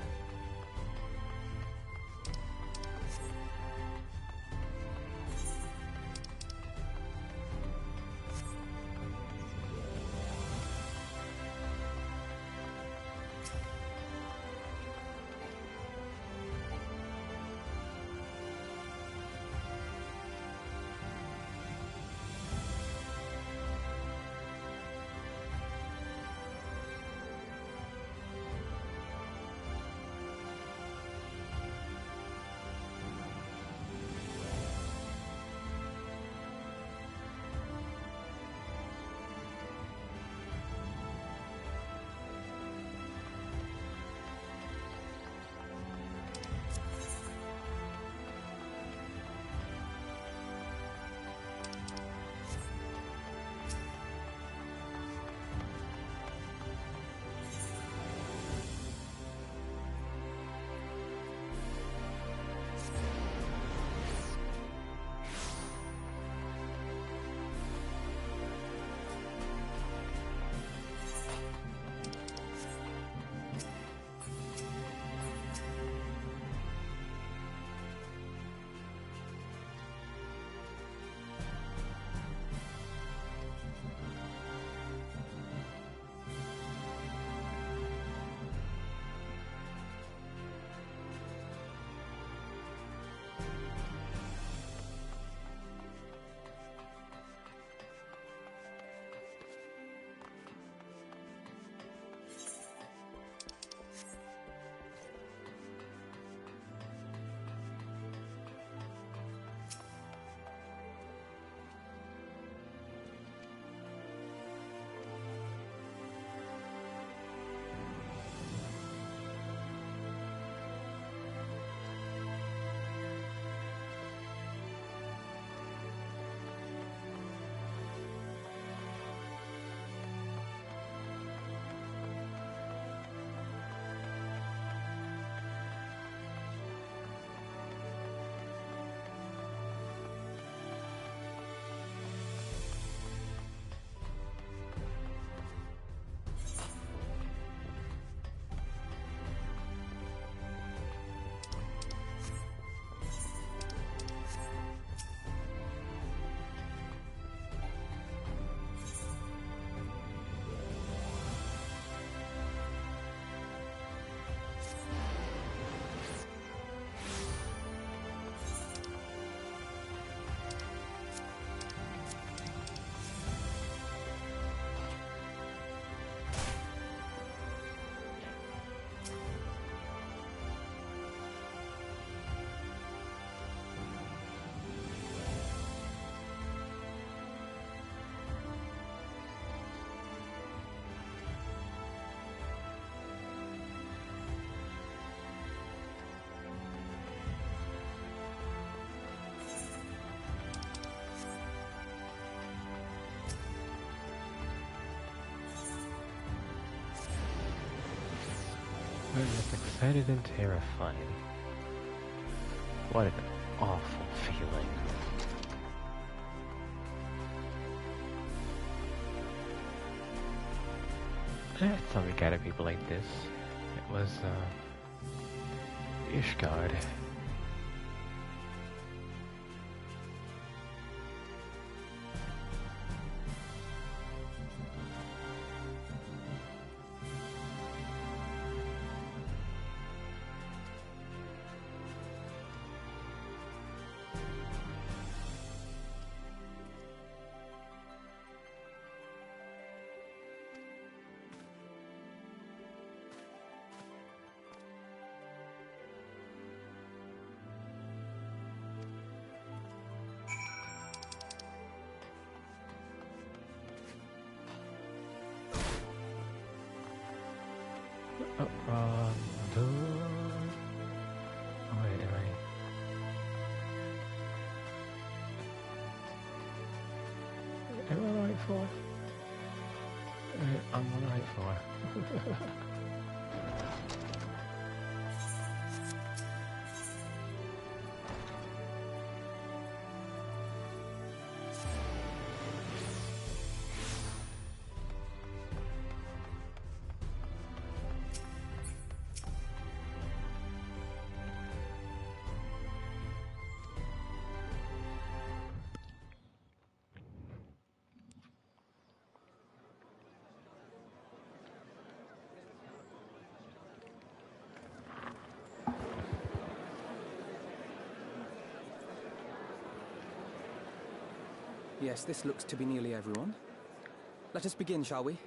It's excited and terrifying. What an awful feeling. I thought we gotta people like this. It was, Ishgard. Am I right for? I'm right for. Yes, this looks to be nearly everyone. Let us begin, shall we?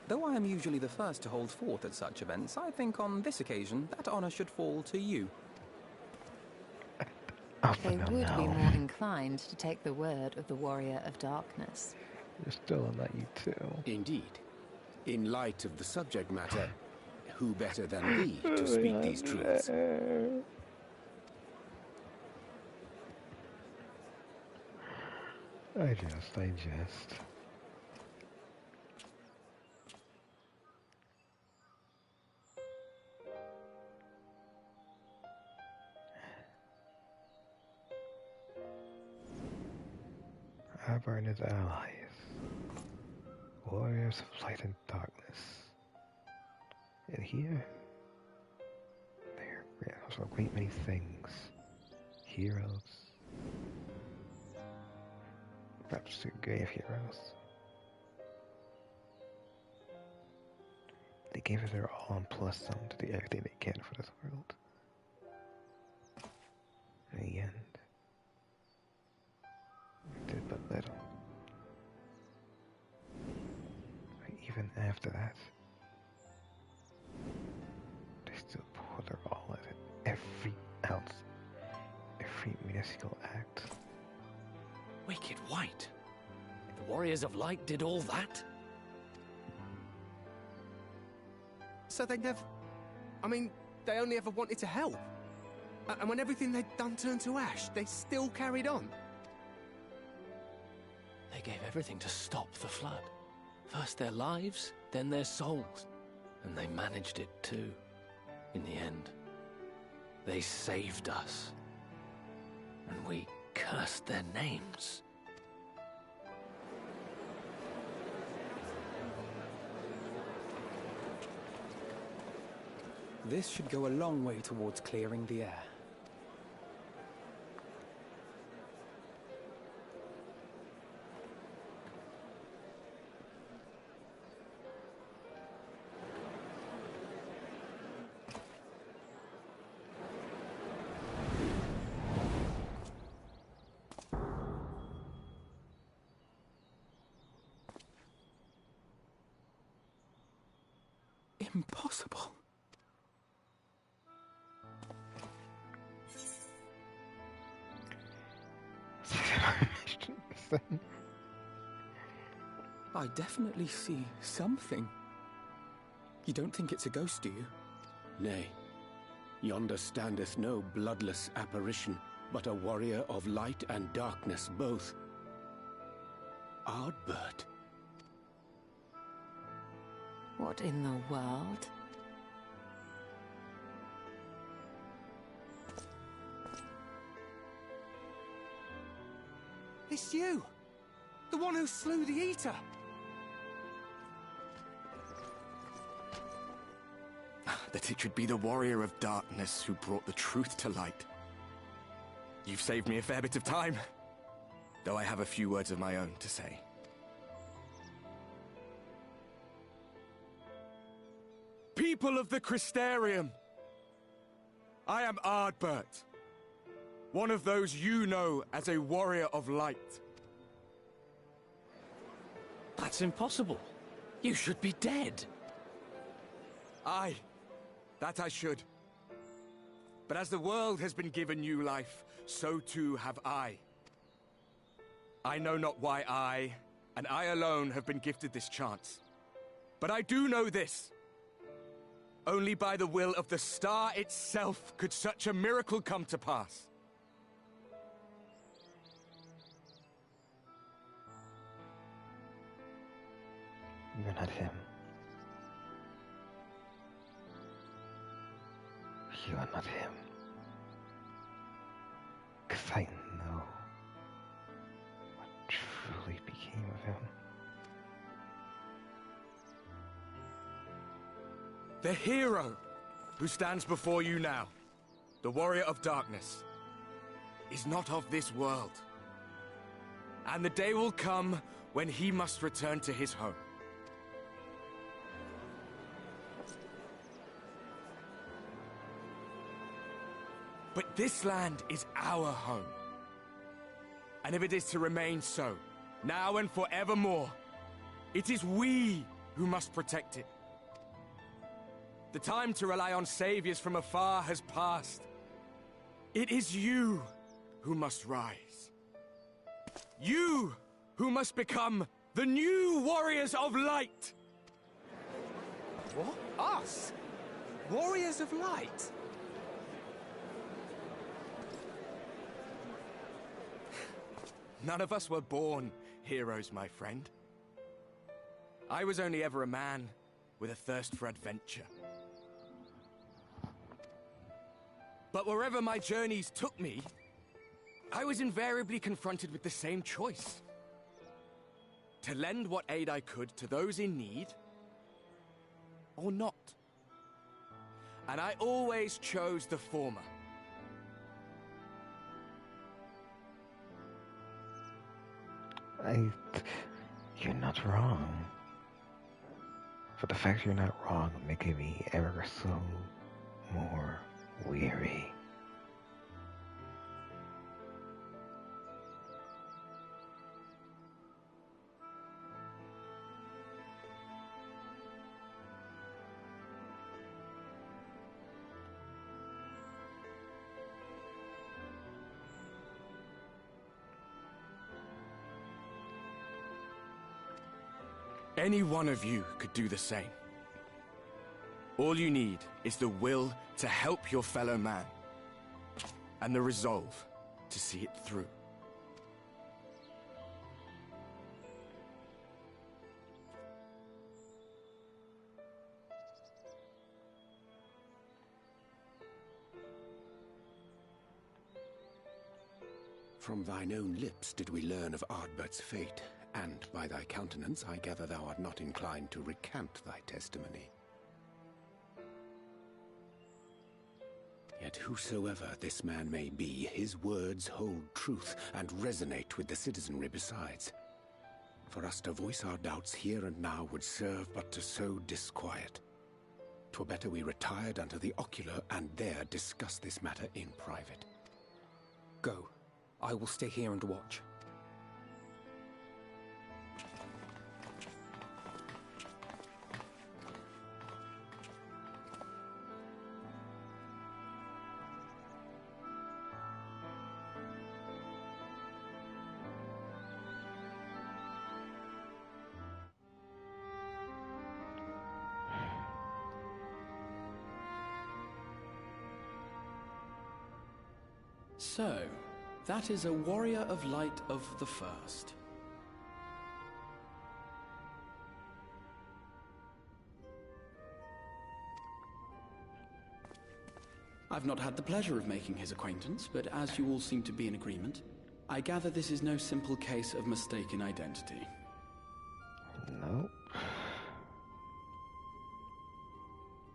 Though I am usually the first to hold forth at such events, I think on this occasion that honor should fall to you. They would be more inclined to take the word of the Warrior of Darkness. You're still on that, you too. Indeed. In light of the subject matter, who better than thee to speak these truths? I just. Arbor and his allies. Warriors of light and darkness. And here, there are also a great many things. Heroes. Perhaps too grave heroes. They gave it their all and plus some to do everything they can for this world. In the end, they did but little. But even after that, they still poured their all into it. Every ounce, every minuscule act. Wicked White? The Warriors of Light did all that? So they never... I mean, they only ever wanted to help. And when everything they'd done turned to ash, they still carried on. They gave everything to stop the flood. First their lives, then their souls. And they managed it too. In the end, they saved us. And we cursed their names. This should go a long way towards clearing the air. Impossible. I definitely see something. You don't think it's a ghost, do you? Nay. Yonder standeth no bloodless apparition, but a warrior of light and darkness both. Ardbert. What in the world? It's you! The one who slew the Eater! That it should be the Warrior of Darkness who brought the truth to light. You've saved me a fair bit of time, though I have a few words of my own to say. People of the Crystarium! I am Ardbert, one of those you know as a Warrior of Light. That's impossible. You should be dead. Aye, that I should. But as the world has been given new life, so too have I. I know not why I, and I alone, have been gifted this chance. But I do know this. Only by the will of the star itself could such a miracle come to pass. You're not him. You are not him. 'Cause I know what truly became of him. The hero who stands before you now, the Warrior of Darkness, is not of this world. And the day will come when he must return to his home. But this land is our home. And if it is to remain so, now and forevermore, it is we who must protect it. The time to rely on saviors from afar has passed. It is you who must rise. You who must become the new Warriors of Light! What? Us? Warriors of Light? None of us were born heroes, my friend. I was only ever a man with a thirst for adventure. But wherever my journeys took me, I was invariably confronted with the same choice. To lend what aid I could to those in need, or not. And I always chose the former. You're not wrong. But the fact you're not wrong making me ever so more weary. Any one of you could do the same. All you need is the will to help your fellow man, and the resolve to see it through. From thine own lips did we learn of Ardbert's fate, and by thy countenance I gather thou art not inclined to recant thy testimony. Yet whosoever this man may be, his words hold truth and resonate with the citizenry besides. For us to voice our doubts here and now would serve but to sow disquiet. 'Twere better we retired unto the Ocular and there discuss this matter in private. Go. I will stay here and watch. So, that is a Warrior of Light of the First. I've not had the pleasure of making his acquaintance, but as you all seem to be in agreement, I gather this is no simple case of mistaken identity. Nope.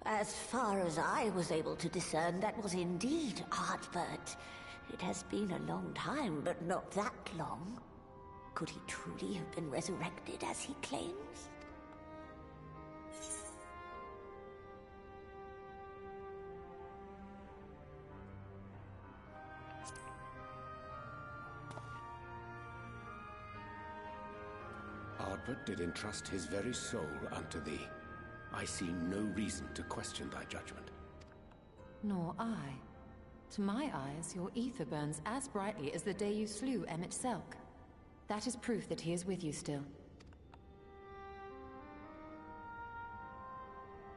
As far as I was able to discern, that was indeed Ardbert. It has been a long time, but not that long. Could he truly have been resurrected as he claims? Ardbert did entrust his very soul unto thee. I see no reason to question thy judgment. Nor I. To my eyes, your ether burns as brightly as the day you slew Emmett Selk. That is proof that he is with you still.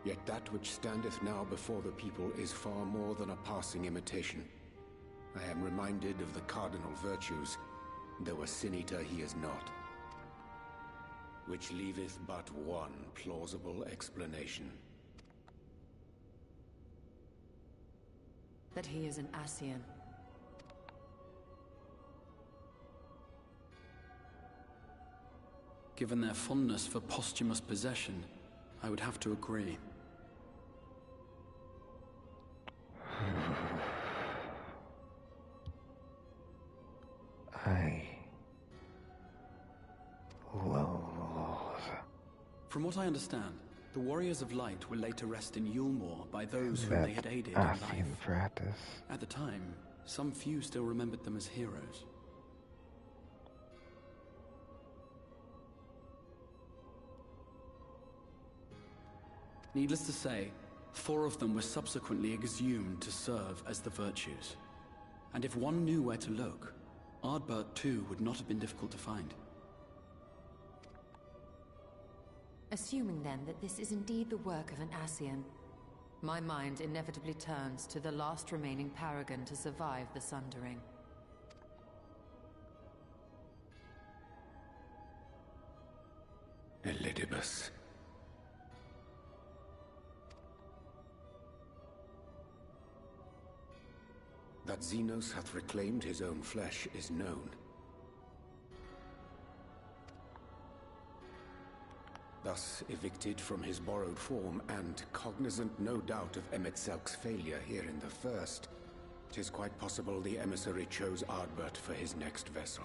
Yet that which standeth now before the people is far more than a passing imitation. I am reminded of the cardinal virtues, though a sin-eater he is not. Which leaveth but one plausible explanation. That he is an Ascian. Given their fondness for posthumous possession, I would have to agree. From what I understand, the Warriors of Light were laid to rest in Yulmore by those whom they had aided in life. At the time, some few still remembered them as heroes. Needless to say, 4 of them were subsequently exhumed to serve as the virtues. And if one knew where to look, Ardbert too would not have been difficult to find. Assuming then that this is indeed the work of an Ascian, my mind inevitably turns to the last remaining paragon to survive the Sundering. Elidibus. That Xenos hath reclaimed his own flesh is known. Thus evicted from his borrowed form, and cognizant no doubt of Emet-Selch's failure here in the First, 'tis quite possible the emissary chose Ardbert for his next vessel.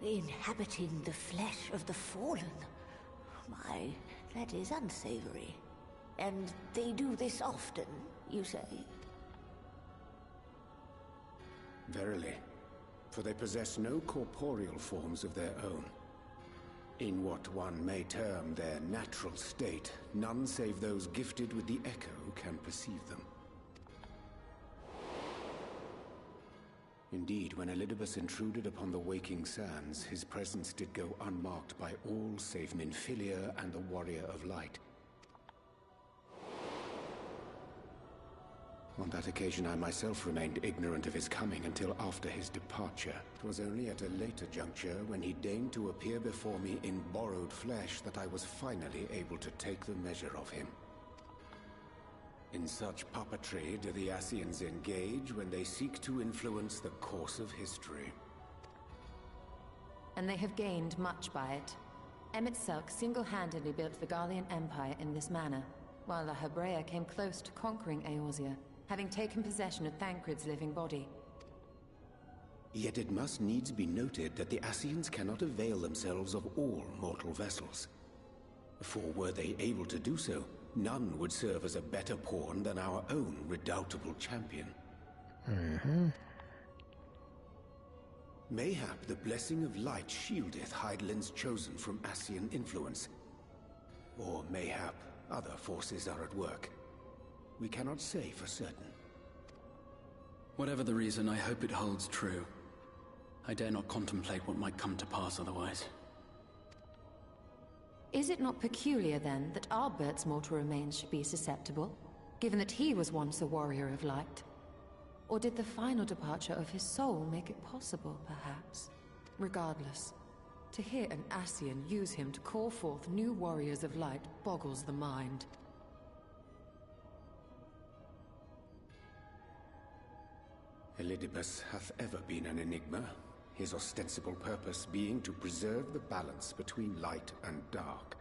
Inhabiting the flesh of the fallen? My, that is unsavory. And they do this often, you say? Verily, for they possess no corporeal forms of their own. In what one may term their natural state, none save those gifted with the Echo can perceive them. Indeed, when Elidibus intruded upon the waking sands, his presence did go unmarked by all save Minfilia and the Warrior of Light. On that occasion, I myself remained ignorant of his coming until after his departure. It was only at a later juncture, when he deigned to appear before me in borrowed flesh, that I was finally able to take the measure of him. In such puppetry do the Ascians engage when they seek to influence the course of history. And they have gained much by it. Emet-Selch single-handedly built the Garlean Empire in this manner, while the Hebrea came close to conquering Eorzea, having taken possession of Thancred's living body. Yet it must needs be noted that the Ascians cannot avail themselves of all mortal vessels. For were they able to do so, none would serve as a better pawn than our own redoubtable champion. Mayhap the blessing of light shieldeth Hydaelyn's chosen from Ascian influence. Or mayhap other forces are at work. We cannot say for certain. Whatever the reason, I hope it holds true. I dare not contemplate what might come to pass otherwise. Is it not peculiar, then, that Ardbert's mortal remains should be susceptible, given that he was once a warrior of light? Or did the final departure of his soul make it possible, perhaps? Regardless, to hear an Ascian use him to call forth new warriors of light boggles the mind. Elidibus hath ever been an enigma, his ostensible purpose being to preserve the balance between light and dark.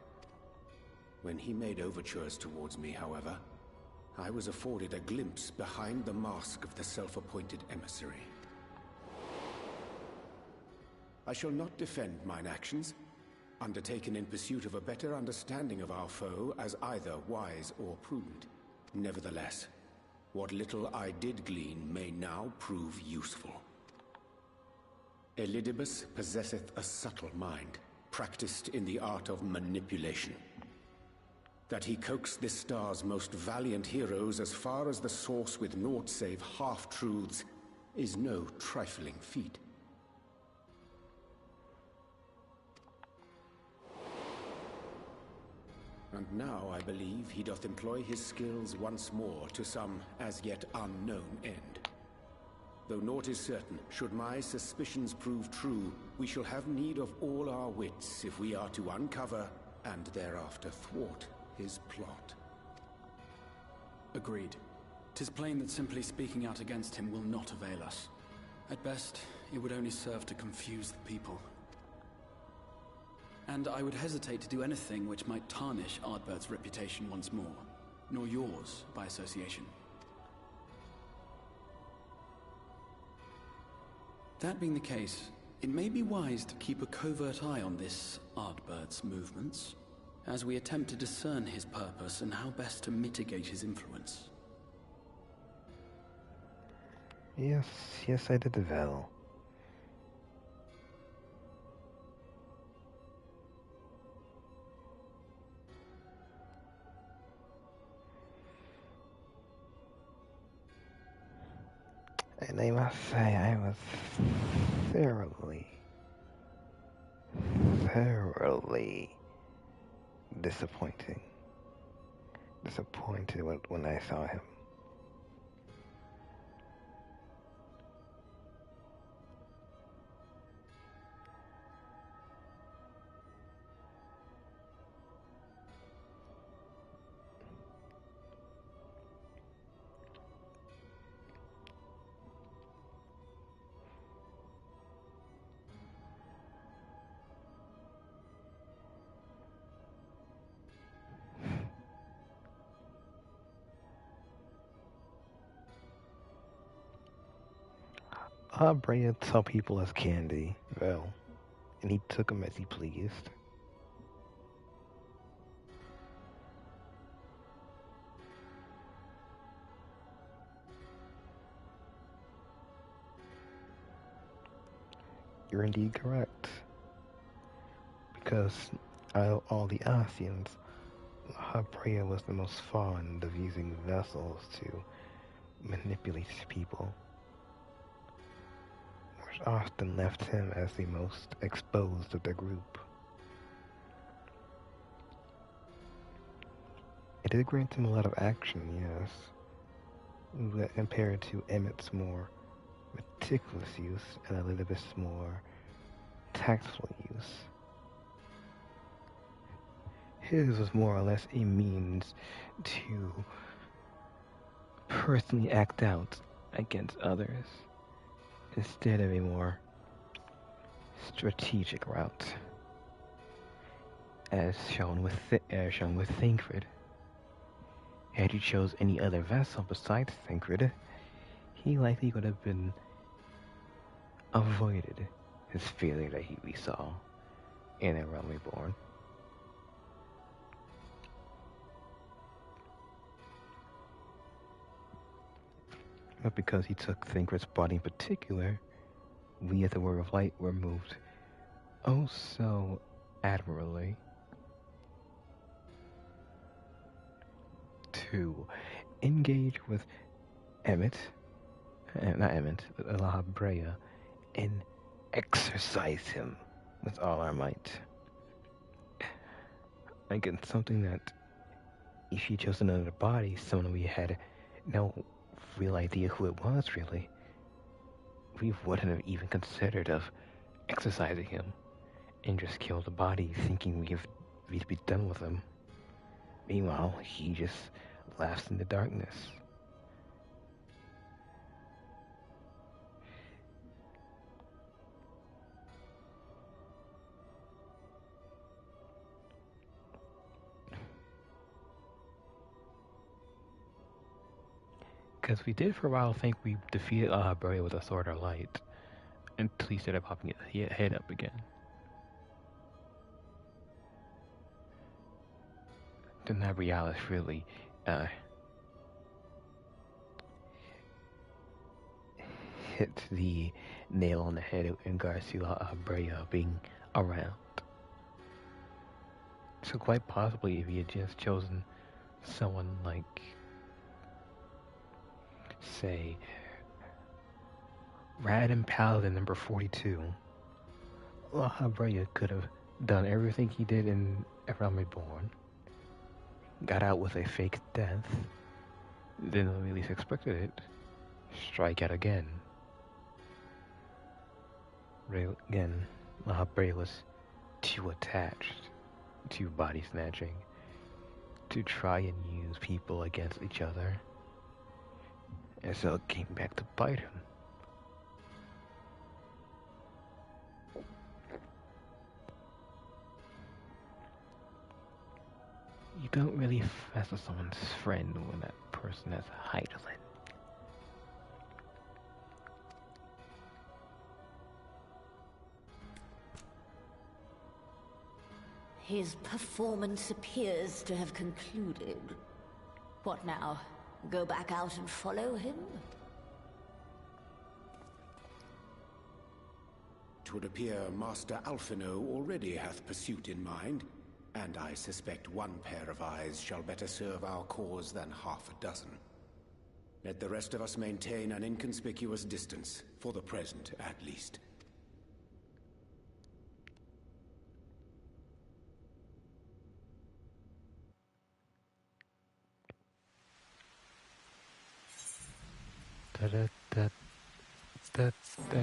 When he made overtures towards me, however, I was afforded a glimpse behind the mask of the self-appointed emissary. I shall not defend mine actions, undertaken in pursuit of a better understanding of our foe as either wise or prudent. Nevertheless, what little I did glean may now prove useful. Elidibus possesseth a subtle mind, practiced in the art of manipulation. That he coaxed this star's most valiant heroes as far as the source with naught save half-truths is no trifling feat. And now I believe he doth employ his skills once more to some as yet unknown end. Though naught is certain, should my suspicions prove true, we shall have need of all our wits if we are to uncover and thereafter thwart his plot. Agreed. 'Tis plain that simply speaking out against him will not avail us. At best, it would only serve to confuse the people. And I would hesitate to do anything which might tarnish Ardbert's reputation once more, nor yours by association. That being the case, it may be wise to keep a covert eye on this Ardbert's movements, as we attempt to discern his purpose and how best to mitigate his influence. Yes, I did well. And I must say, I was thoroughly disappointed when I saw him. Brea saw people as candy, well, and he took them as he pleased. You're indeed correct. Because out of all the Ascians, Brea was the most fond of using vessels to manipulate people, which often left him as the most exposed of the group. It did grant him a lot of action, yes, but compared to Emmett's more meticulous use and Elizabeth's more tactful use. His was more or less a means to personally act out against others instead of a more strategic route, as shown with Thancred. Had he chose any other vessel besides Thancred, he likely would have been avoided his failure that we saw in A Realm Reborn. But because he took Thancred's body in particular, we at the Warrior of Light were moved oh so admirably to engage with La Brea, and exercise him with all our might. Again, something that if he chose another body, someone we had no real idea who it was really, we wouldn't have even considered of exercising him and just kill the body thinking we'd be done with him. Meanwhile, he just laughs in the darkness. Because we did for a while think we defeated Brea with a Sword of Light, until he started popping his head up again. Then that Realis really hit the nail on the head in regards to Brea being around. So quite possibly if he had just chosen someone like, say, Radan Paladin number 42, Brea could have done everything he did in A Realm Reborn, got out with a fake death, then when we least expected it, strike out again. Again, Brea was too attached to body snatching to try and use people against each other, and so it came back to bite him. You don't really fess with someone's friend when that person has Hydaelyn. His performance appears to have concluded. What now? Go back out and follow him? 'Twould appear Master Alphino already hath pursuit in mind, and I suspect one pair of eyes shall better serve our cause than half a dozen. Let the rest of us maintain an inconspicuous distance, for the present at least. Da da da da da da.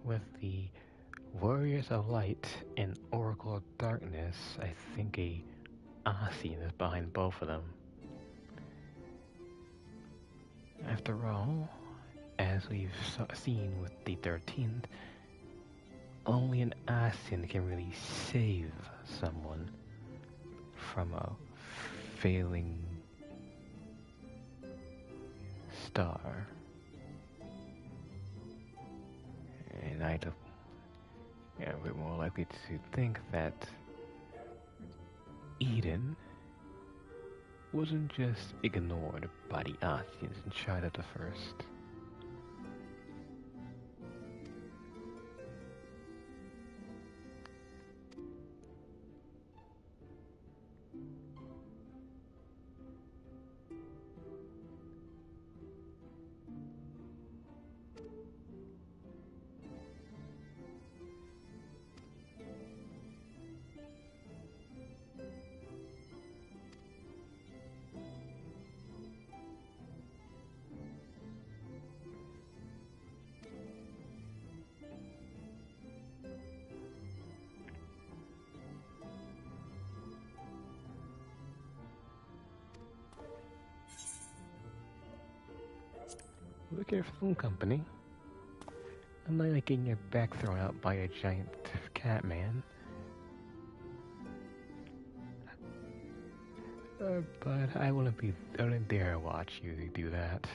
With the Warriors of Light and Oracle of Darkness, I think a Ascian is behind both of them. After all, as we've seen with the 13th, only an Ascian can really save someone from a failing star. And we're more likely to think that Eden wasn't just ignored by the Ascians in Shadow the First. Look at your phone company. I'm not like getting your back thrown out by a giant cat man. But I wouldn't dare watch you do that.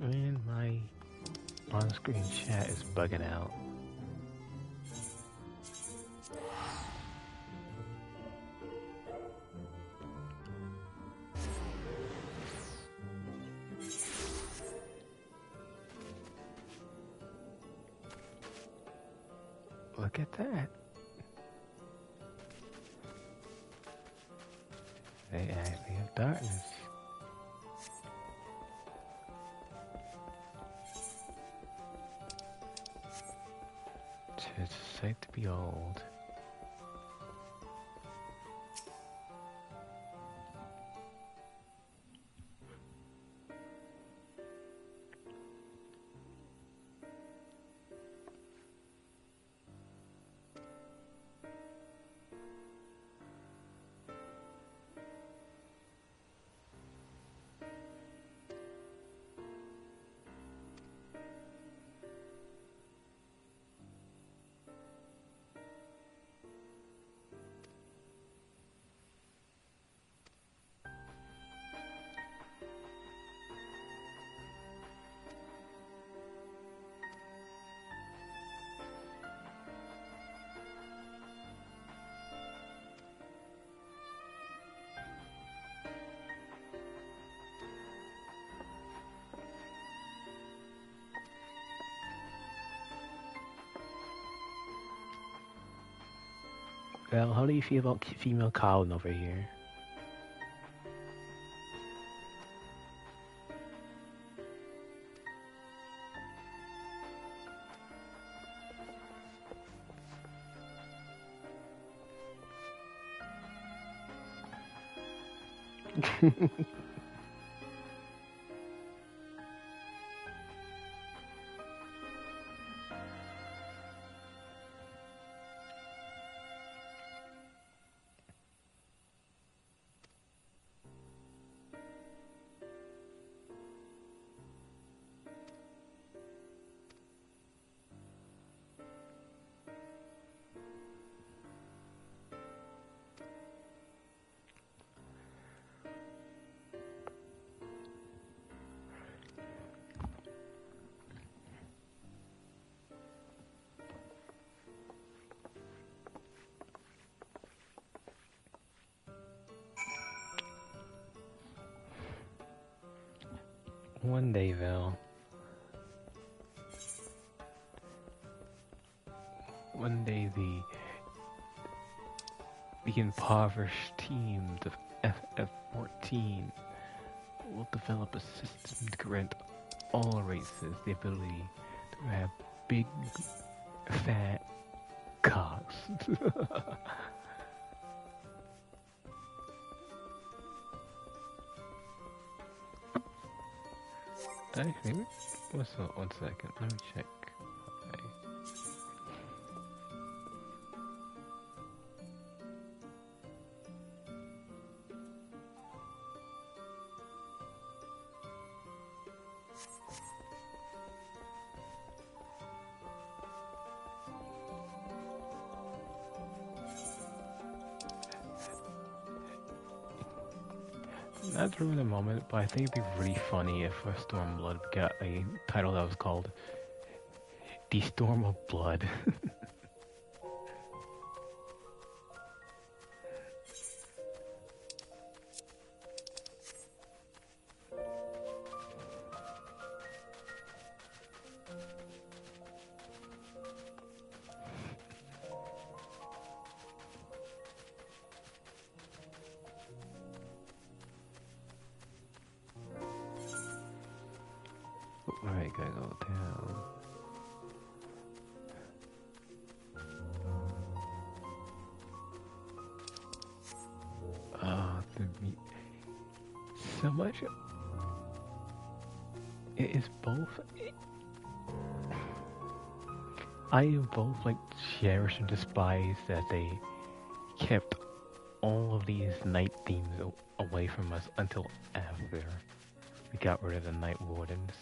And my on-screen chat is bugging out. Look at that. They actually have darkness. It's a sight to behold. Well, how do you feel about female Colin over here? One day, Val. One day, the impoverished team, the FF-14, will develop a system to grant all races the ability to have big, fat cocks. Actually, what's up? 1 second. Let me check. Okay. Not to ruin the moment, but I think it'd be really funny if Stormblood got a title that was called The Storm of Blood. Alright, gotta go down. So much. It is both. I both like cherish and despise that they kept all of these night themes away from us until after we got rid of the Night Wardens.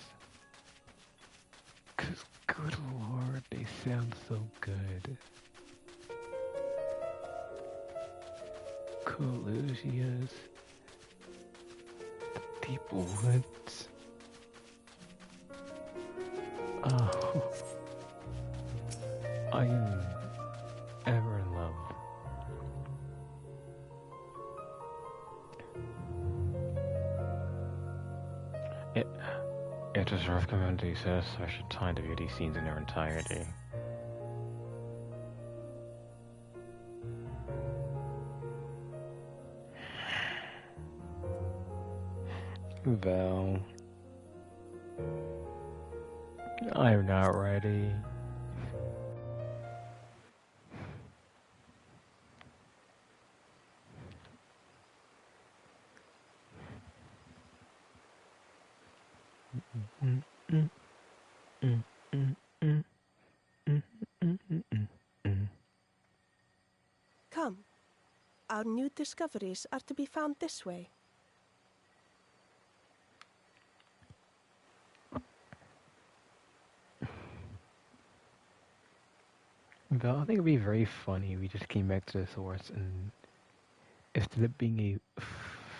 Cause good lord, they sound so good. Collusias, the Deep Woods. Oh, I am ever in love. It deserves community says I should time to view these scenes in their entirety. Val, I'm not ready. Come. Our new discoveries are to be found this way. Val, I think it'd be very funny if we just came back to the source and instead of being a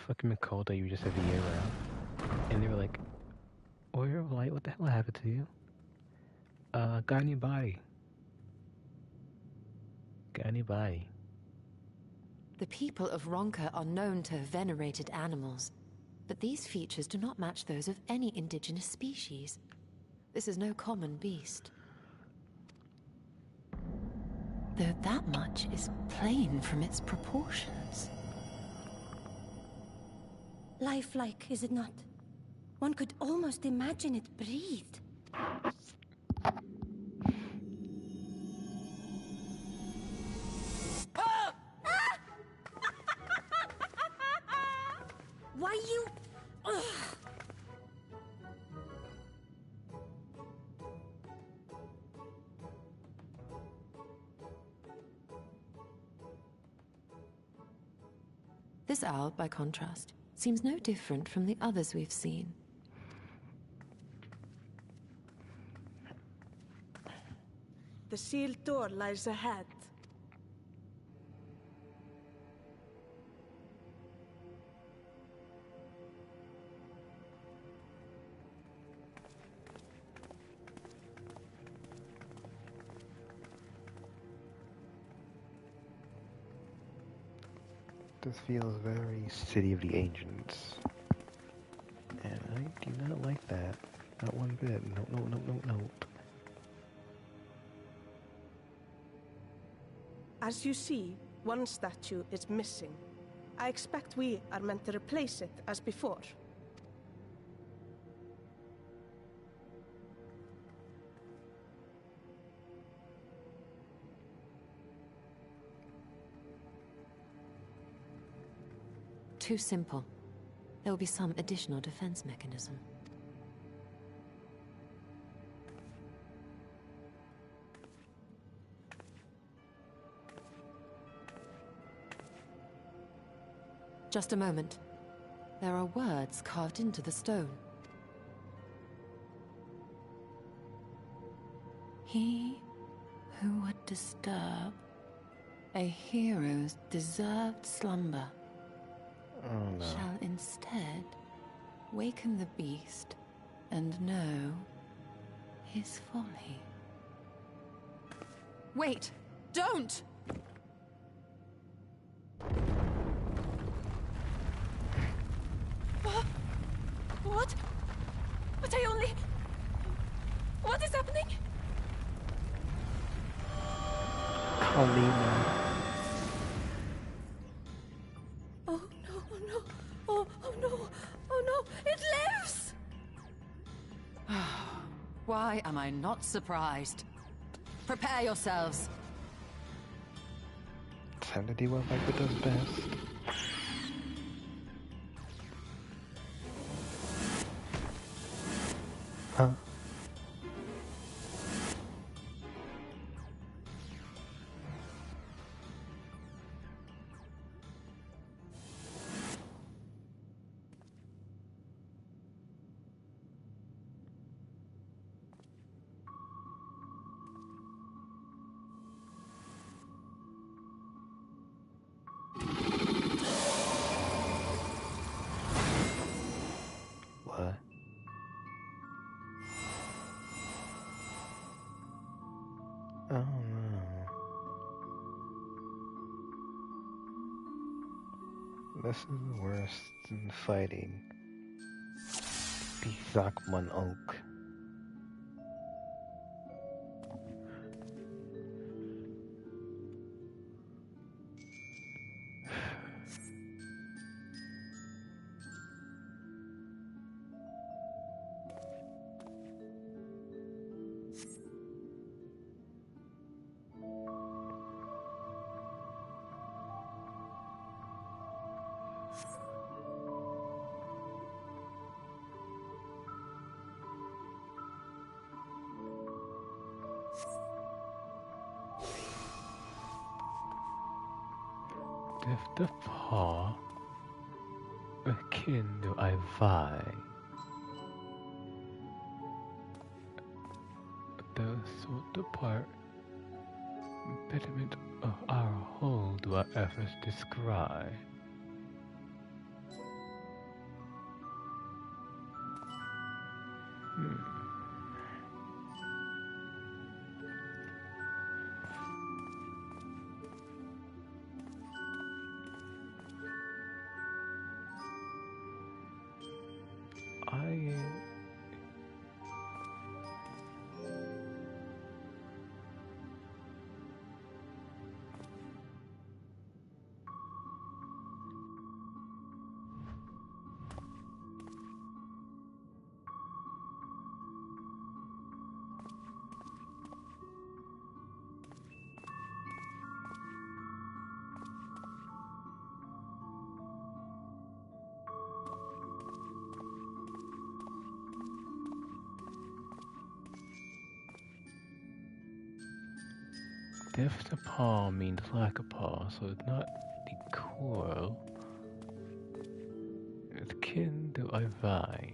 fucking Makoto, you just have the air out. And they were like, Warrior of Light, what the hell happened to you? Got a new body. Got a new body. The people of Ronka are known to have venerated animals, but these features do not match those of any indigenous species. This is no common beast. though that much is plain from its proportions. Lifelike, is it not? One could almost imagine it breathed. Why you... Ugh. This owl, by contrast, seems no different from the others we've seen. The sealed door lies ahead. This feels very City of the Ancients. And I do not like that. Not one bit. No. As you see, one statue is missing. I expect we are meant to replace it as before. Too simple. There will be some additional defense mechanism. Just a moment. There are words carved into the stone. He who would disturb a hero's deserved slumber shall instead waken the beast and know his folly. Wait! Don't! What? But I only... What is happening? Alina. Oh no. Oh no, it lives! Why am I not surprised? Prepare yourselves. Time to do what Viper does best. Huh? What? Oh no. This is worse than fighting the Zakman Oak. If the paw akin to I vie, thou wilt depart, impediment of our whole do our efforts descry. Diphthapal means lack of paw, so it's not the coral. It's kin to Ivai.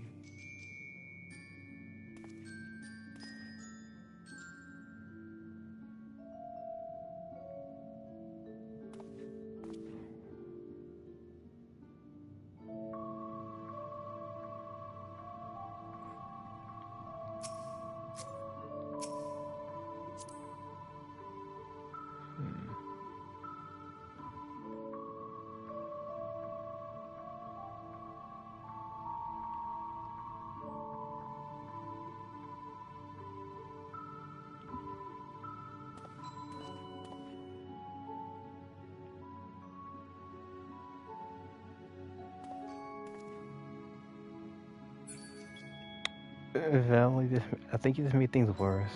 Valley, I think you just made things worse.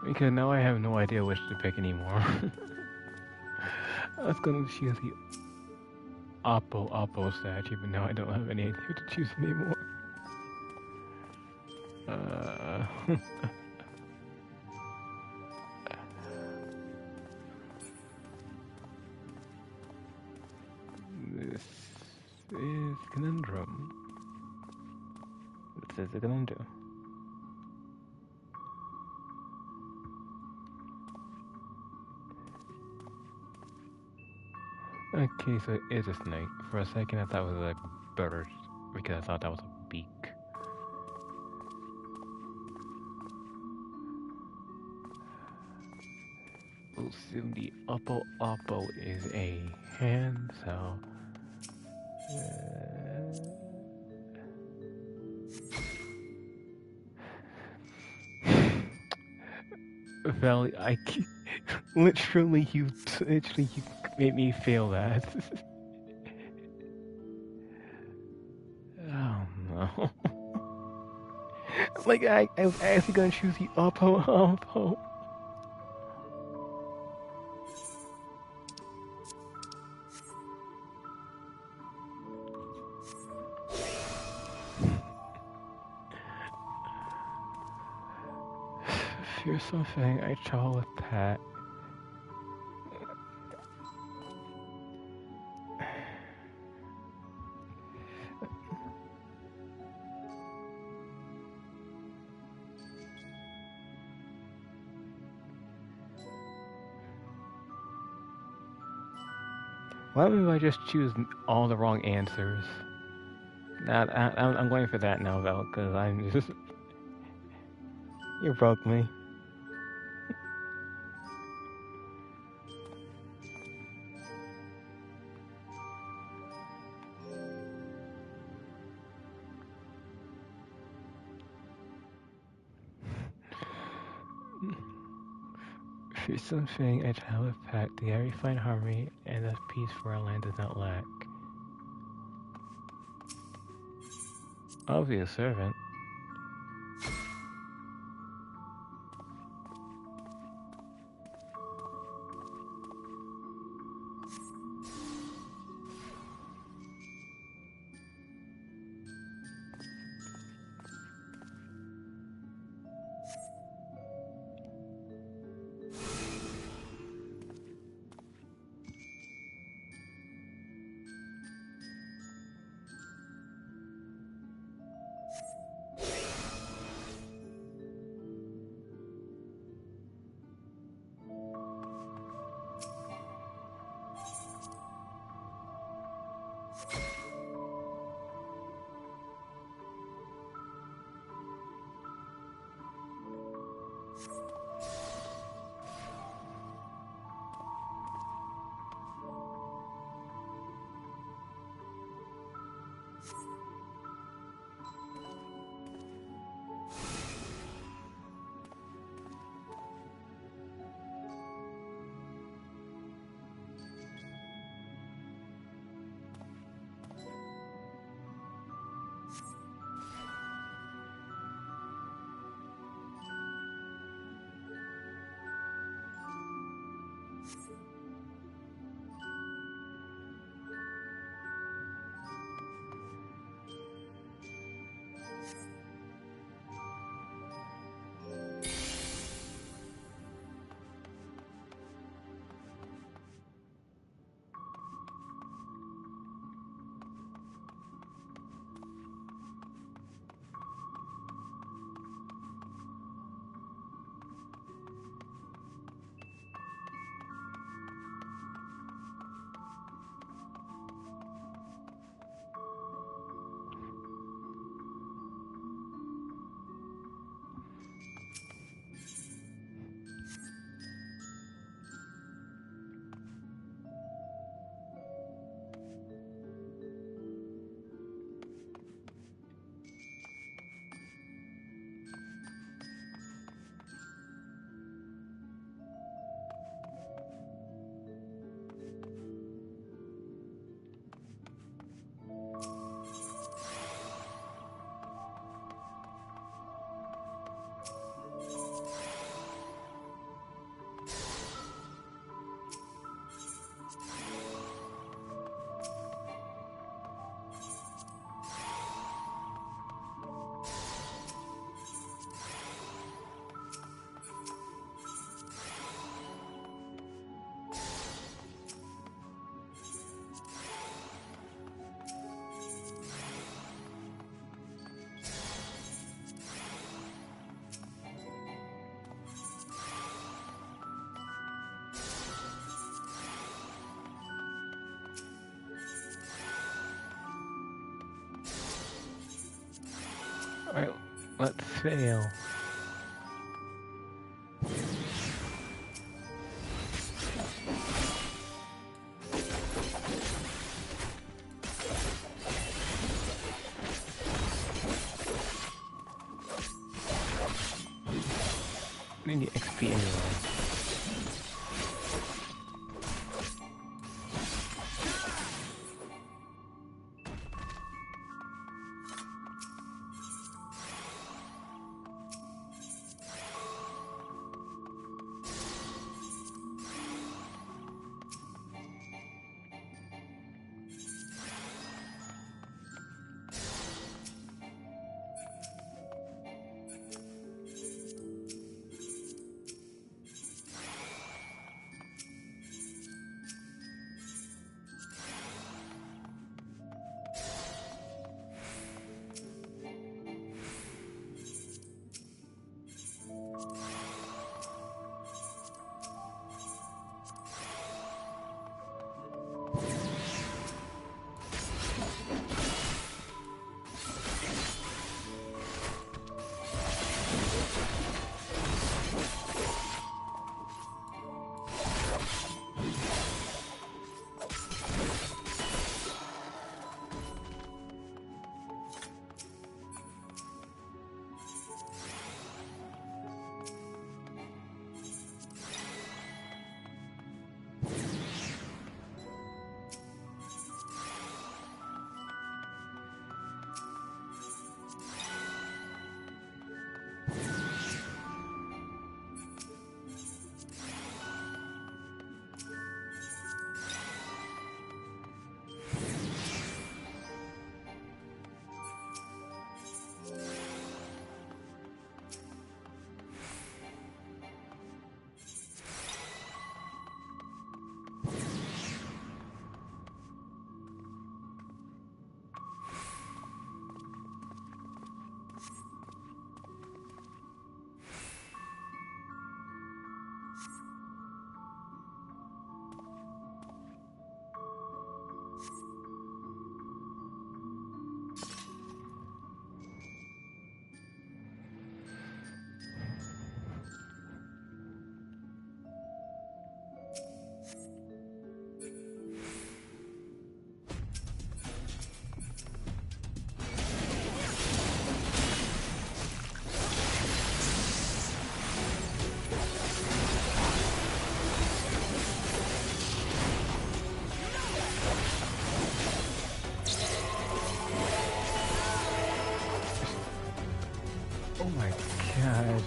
Because now I have no idea which to pick anymore. I was gonna choose the Oppo statue, but now I don't have any idea to choose anymore. This is conundrum. This is a conundrum. Okay, so it is a snake. For a second I thought it was a bird, because I thought that was a beak. We'll assume the Oppo is a hand, so... Valley, literally you made me feel that. Oh no. Like I was actually gonna choose the Oppo. Here's something I travel with Pat. Why would I just choose all the wrong answers? I'm going for that now, Val, because I'm just... You broke me. Here's something I tell with Pat, the I find harmony and the peace for our land does not lack. I'll be a servant. Let's fail. I need the XP anyway. Oh my gosh.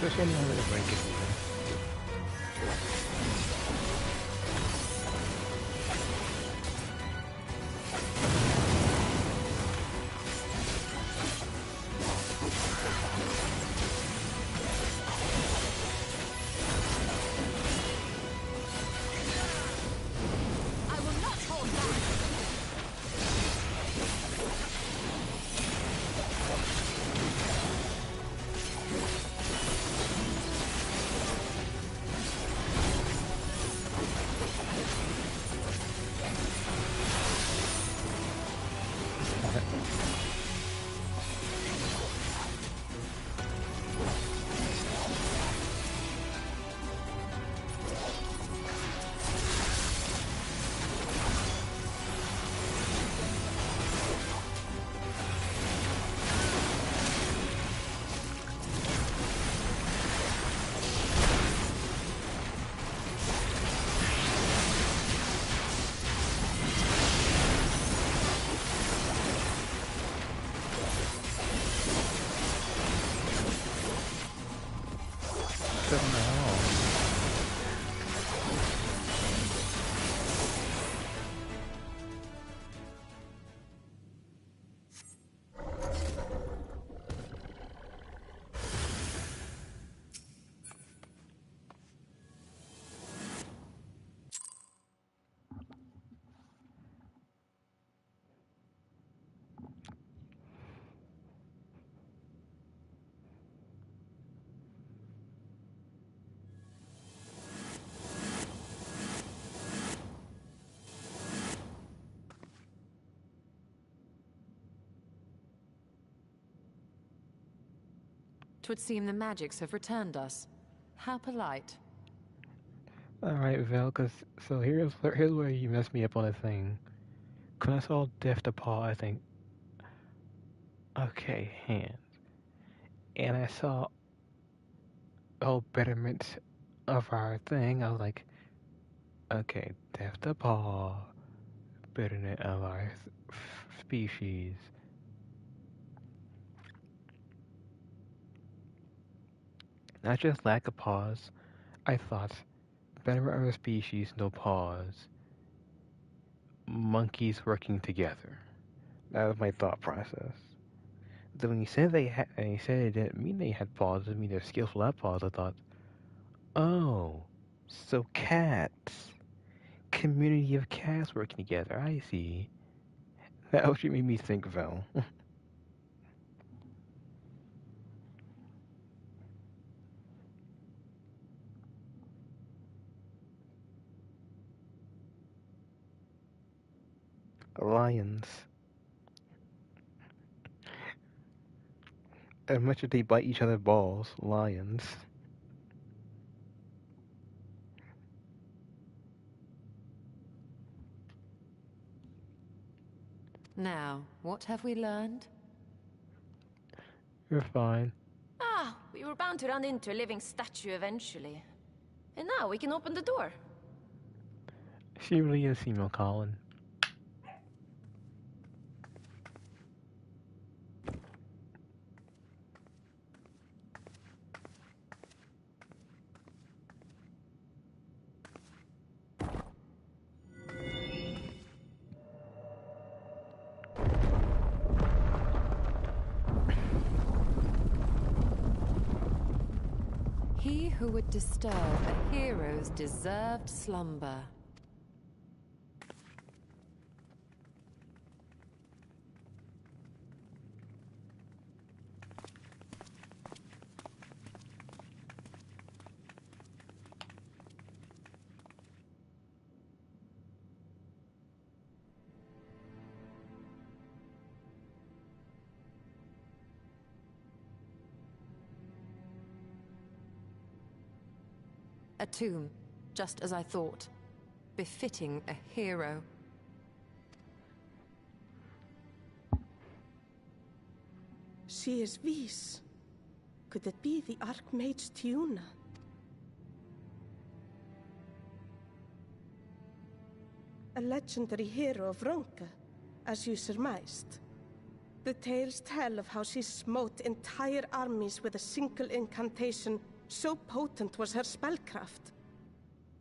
Especially when you break it. that. Twould seem the magics have returned us. How polite. Alright, Vel, so here's where you messed me up on a thing. When I saw Death to Paul, I think, okay, hands. And I saw, betterment of our thing. I was like, okay, Death to Paul, betterment of our species. Not just lack of pause. I thought, betterment of our species, no pause. Monkeys working together. That was my thought process. Then when he said he said it didn't mean they had paws, it mean they're skillful at paws, I thought, oh, so cats. Community of cats working together, I see. That was what made me think, Vel. Lions. As much as they bite each other's balls, lions. Now, what have we learned? You're fine. Ah, we were bound to run into a living statue eventually. And now we can open the door. She really is female Colin. He who would disturb a hero's deserved slumber. A tomb, just as I thought. Befitting a hero. She is Vis. Could it be the Archmage Tiuna? A legendary hero of Ronka, as you surmised. The tales tell of how she smote entire armies with a single incantation. So potent was her spellcraft,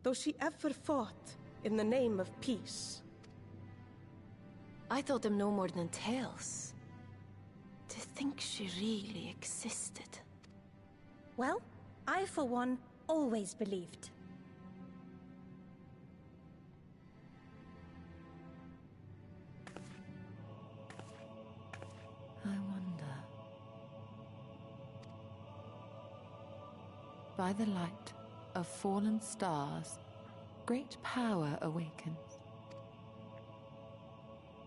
though she ever fought in the name of peace. I thought them no more than tales. To think she really existed. Well, I for one always believed. I wonder. By the light of fallen stars, great power awakens.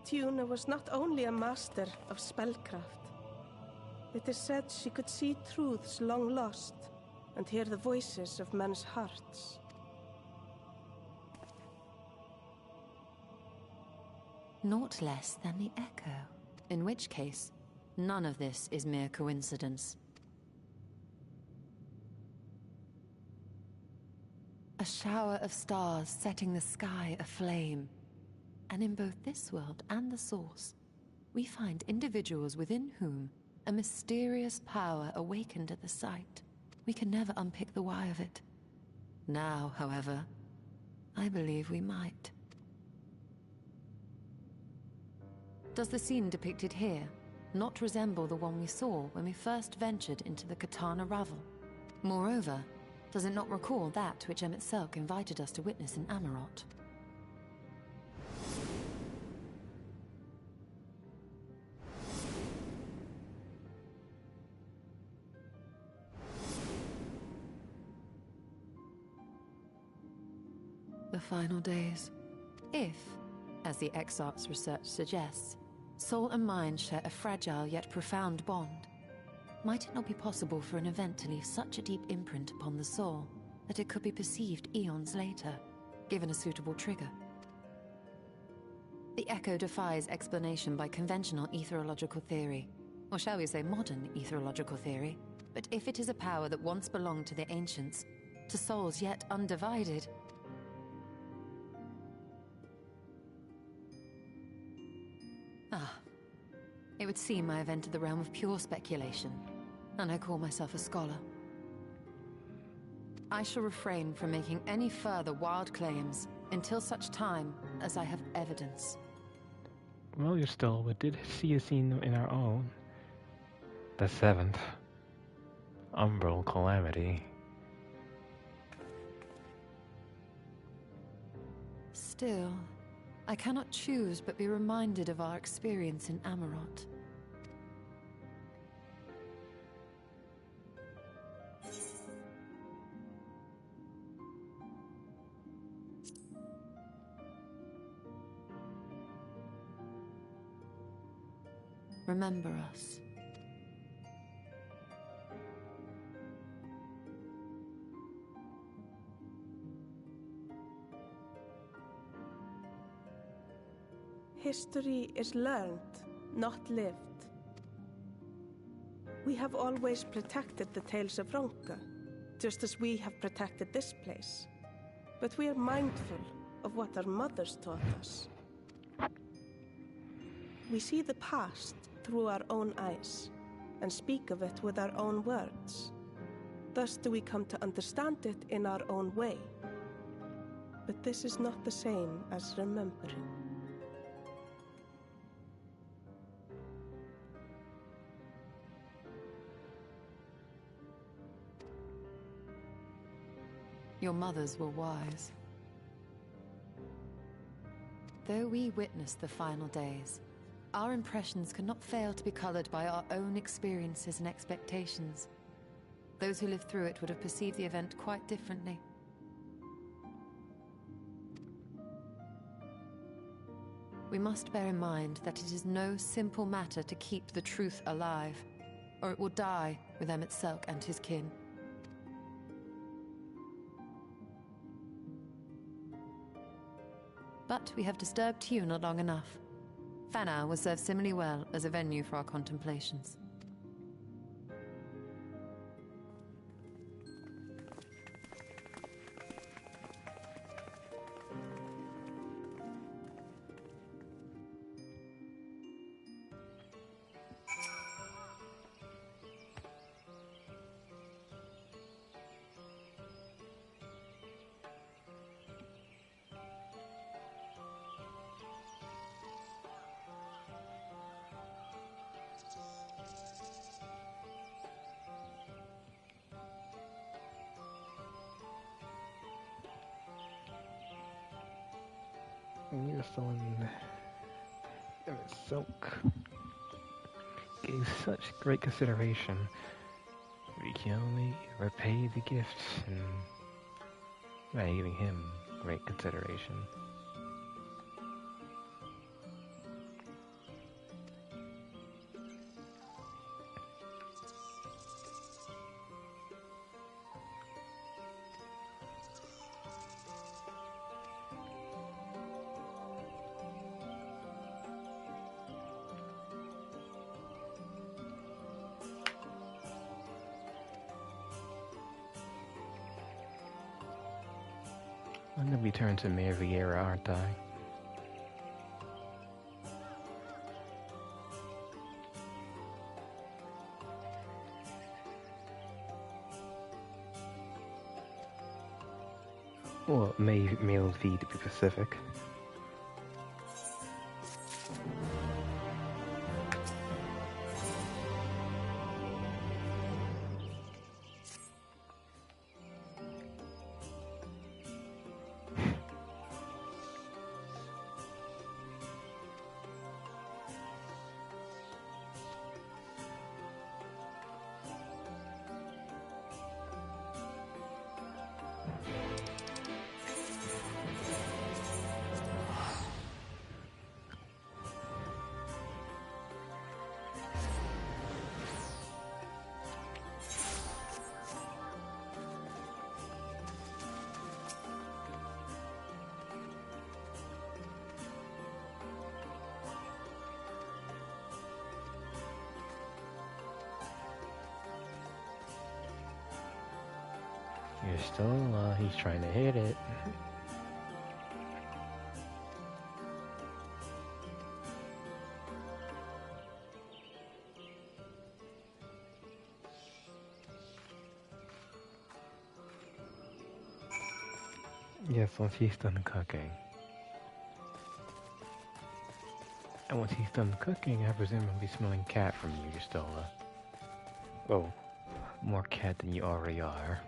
Tiuna was not only a master of spellcraft. It is said she could see truths long lost and hear the voices of men's hearts. Naught less than the Echo. In which case, none of this is mere coincidence. A shower of stars setting the sky aflame. And in both this world and the Source, we find individuals within whom a mysterious power awakened at the sight. We can never unpick the why of it. Now, however, I believe we might. Does the scene depicted here not resemble the one we saw when we first ventured into the Katana Ravel? Moreover, does it not recall that which Emmett Selk invited us to witness in Amarot? The final days. If, as the Exarch's research suggests, soul and mind share a fragile yet profound bond, might it not be possible for an event to leave such a deep imprint upon the soul that it could be perceived eons later, given a suitable trigger? The Echo defies explanation by conventional etherological theory, or shall we say modern etherological theory, but if it is a power that once belonged to the ancients, to souls yet undivided, it would seem I have entered the realm of pure speculation, and I call myself a scholar. I shall refrain from making any further wild claims until such time as I have evidence. Well, we did see a scene in our own. The 7th. Umbral Calamity. Still, I cannot choose but be reminded of our experience in Amarot. Remember us. History is learned, not lived. We have always protected the Tales of Ronka, just as we have protected this place. But we are mindful of what our mothers taught us. We see the past through our own eyes, and speak of it with our own words. Thus do we come to understand it in our own way. But this is not the same as remembering. Your mothers were wise. Though we witnessed the final days, our impressions cannot fail to be colored by our own experiences and expectations. Those who lived through it would have perceived the event quite differently. We must bear in mind that it is no simple matter to keep the truth alive, or it will die with Emmett Selk and his kin. But we have disturbed Tiuna long enough. Fanau will serve similarly well as a venue for our contemplations. Your son, Emmett Selk, gave such great consideration. We can only repay the gifts and by giving him great consideration. I'm gonna return to Mayor Vieira, aren't I? Well, male V to be specific. You're still, he's trying to hit it. Yes, once he's done cooking. And once he's done cooking, I presume he'll be smelling cat from you, Justola. Oh, more cat than you already are.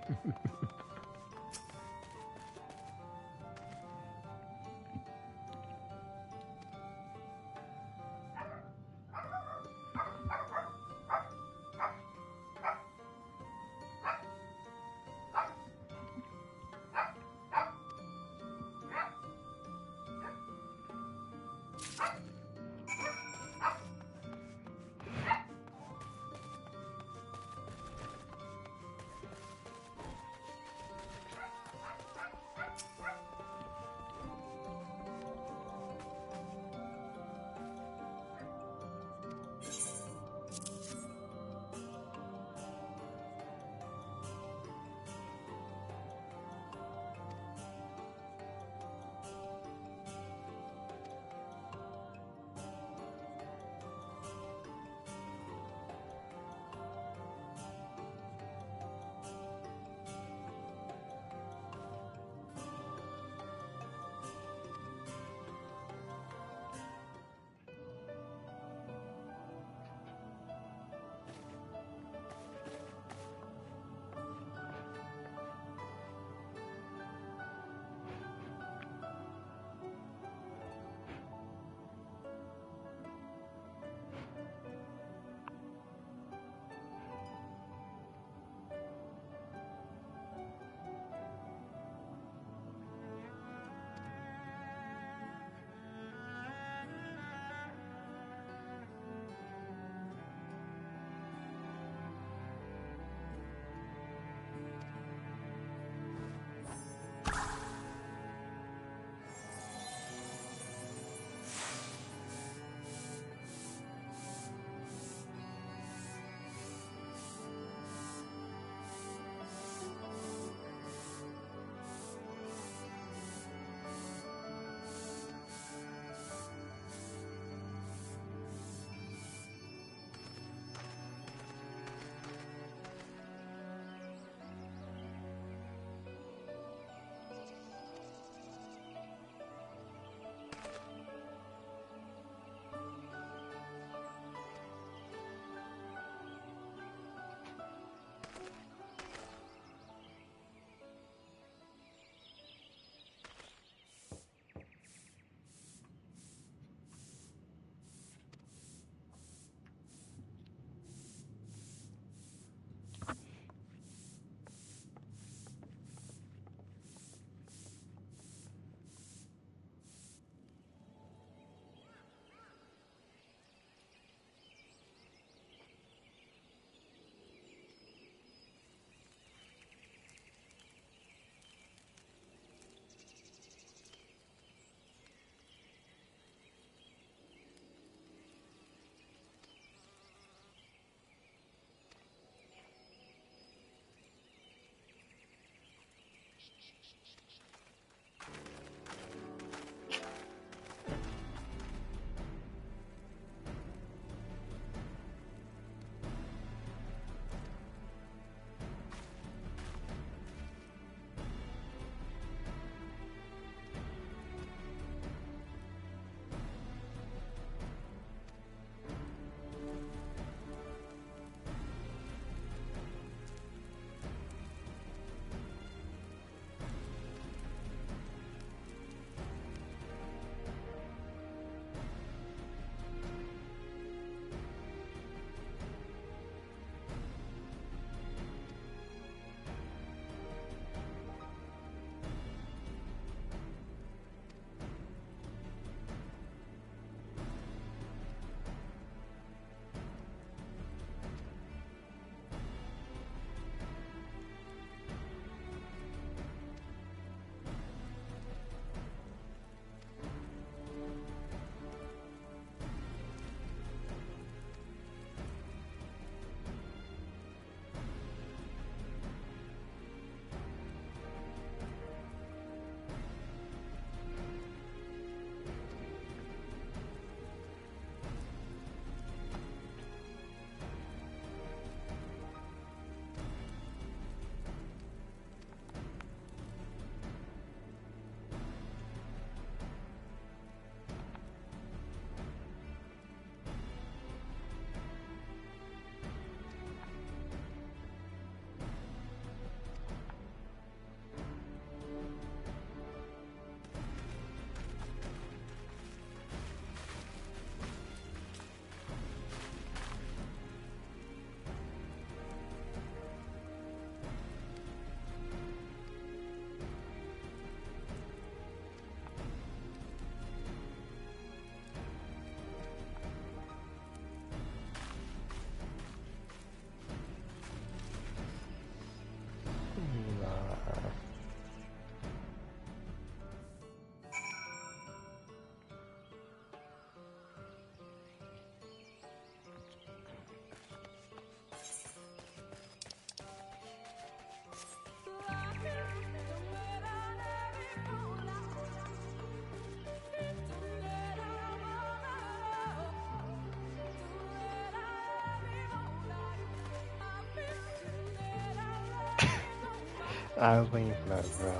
I was waiting for that, bro.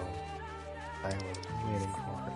I was waiting for it.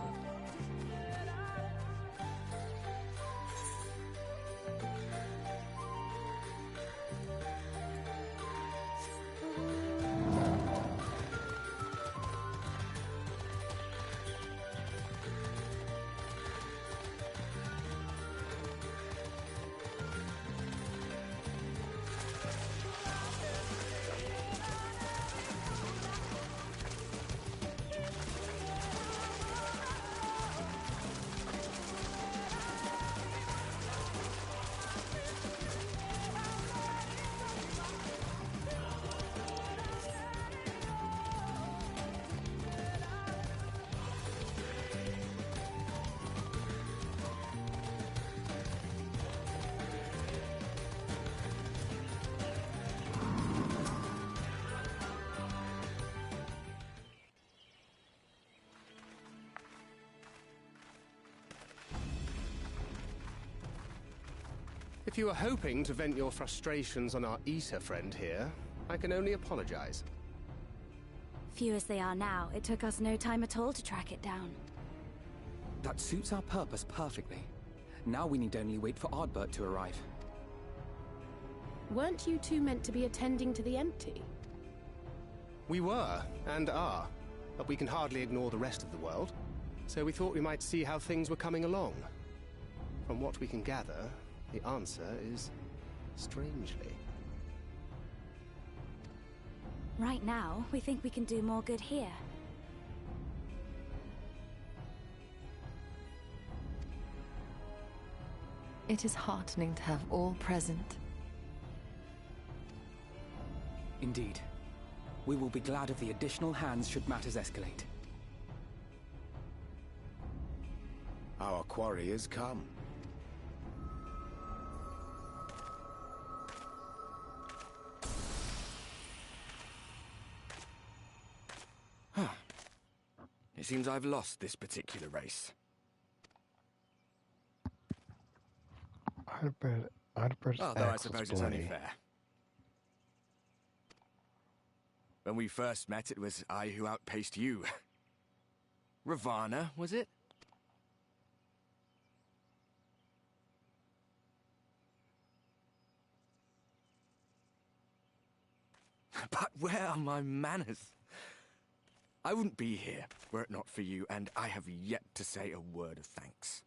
If you were hoping to vent your frustrations on our Issa friend here, I can only apologize. Few as they are now, it took us no time at all to track it down. That suits our purpose perfectly. Now we need only wait for Ardbert to arrive. Weren't you two meant to be attending to the empty? We were, and are, but we can hardly ignore the rest of the world, so we thought we might see how things were coming along. From what we can gather, the answer is strangely. Right now, we think we can do more good here. It is heartening to have all present. Indeed. We will be glad of the additional hands should matters escalate. Our quarry has come. It seems I've lost this particular race. Ardbert's Although I axe suppose was it's only bloody. fair. When we first met, it was I who outpaced you. Ravana, was it? But where are my manners? I wouldn't be here were it not for you, and I have yet to say a word of thanks.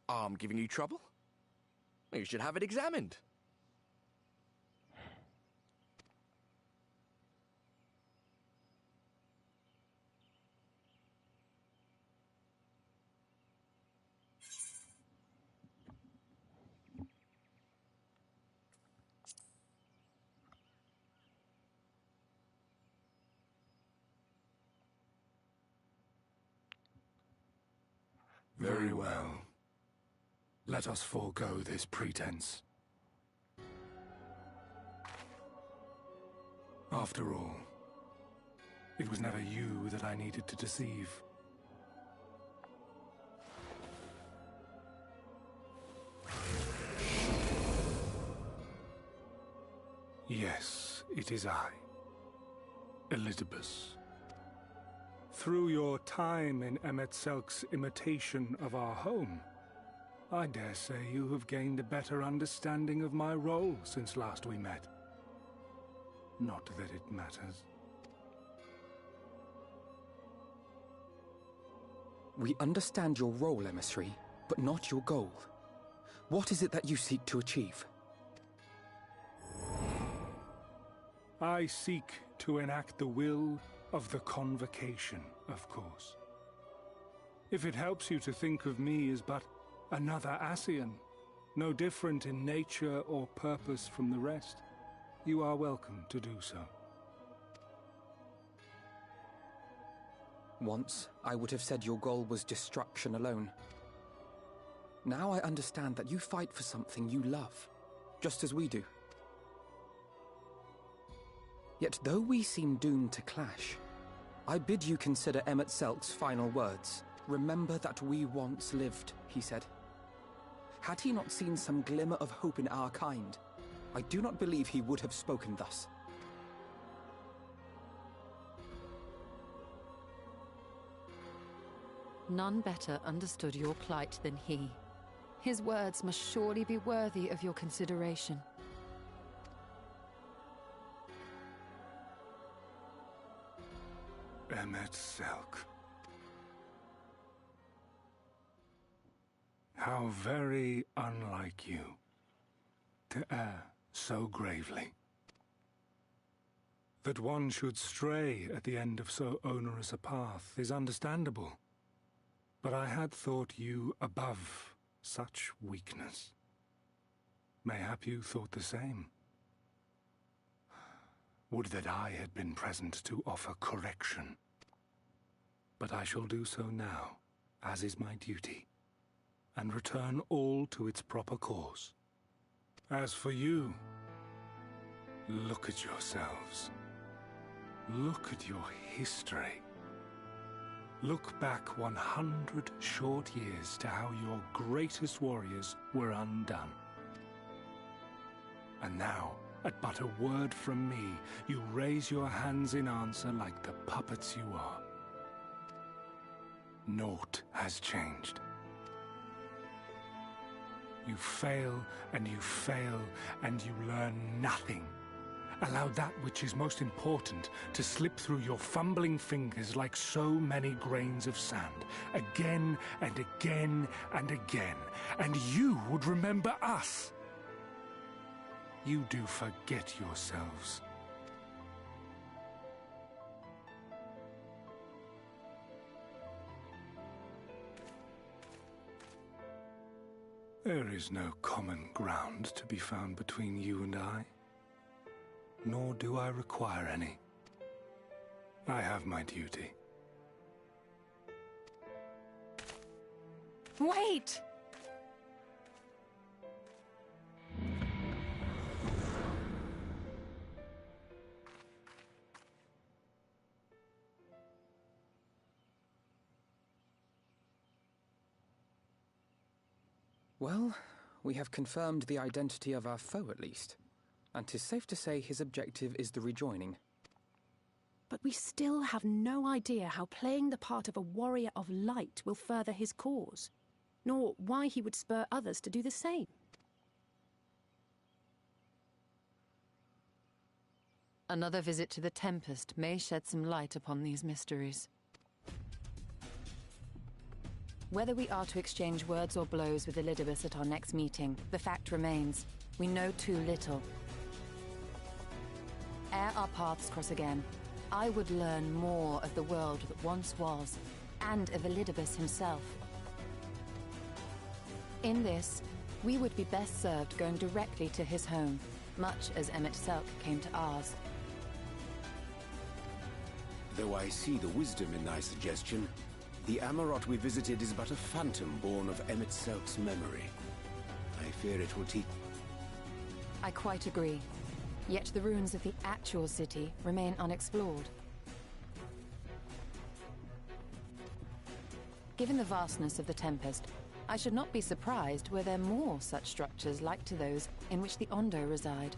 Arm giving you trouble? You should have it examined. Very well. Let us forego this pretense. After all, it was never you that I needed to deceive. Yes, it is I, Elizabeth. Through your time in Emet-Selk's imitation of our home, I dare say you have gained a better understanding of my role since last we met. Not that it matters. We understand your role, emissary, but not your goal. What is it that you seek to achieve? I seek to enact the will of the Convocation, of course. If it helps you to think of me as but another Ascian, no different in nature or purpose from the rest, you are welcome to do so. Once, I would have said your goal was destruction alone. Now I understand that you fight for something you love, just as we do. Yet though we seem doomed to clash, I bid you consider Emmett Selk's final words. Remember that we once lived, he said. Had he not seen some glimmer of hope in our kind, I do not believe he would have spoken thus. None better understood your plight than he. His words must surely be worthy of your consideration. Emmett Selk. How very unlike you to err so gravely. That one should stray at the end of so onerous a path is understandable, but I had thought you above such weakness. Mayhap you thought the same. Would that I had been present to offer correction. But I shall do so now, as is my duty, and return all to its proper course. As for you, look at yourselves. Look at your history. Look back 100 short years to how your greatest warriors were undone. And now, at but a word from me, you raise your hands in answer like the puppets you are. Naught has changed. You fail, and you fail, and you learn nothing. Allow that which is most important to slip through your fumbling fingers like so many grains of sand, again and again and again, and you would remember us. You do forget yourselves. There is no common ground to be found between you and I, nor do I require any. I have my duty. Wait! Well, we have confirmed the identity of our foe at least. And 'tis safe to say his objective is the rejoining. But we still have no idea how playing the part of a warrior of light will further his cause, nor why he would spur others to do the same. Another visit to the Tempest may shed some light upon these mysteries. Whether we are to exchange words or blows with Elidibus at our next meeting, the fact remains, we know too little. Ere our paths cross again, I would learn more of the world that once was, and of Elidibus himself. In this, we would be best served going directly to his home, much as Emmett Selk came to ours. Though I see the wisdom in thy suggestion, the Amarot we visited is but a phantom born of Emmett Selk's memory. I fear it will teach... I quite agree. Yet the ruins of the actual city remain unexplored. Given the vastness of the Tempest, I should not be surprised were there more such structures like to those in which the Ondo reside.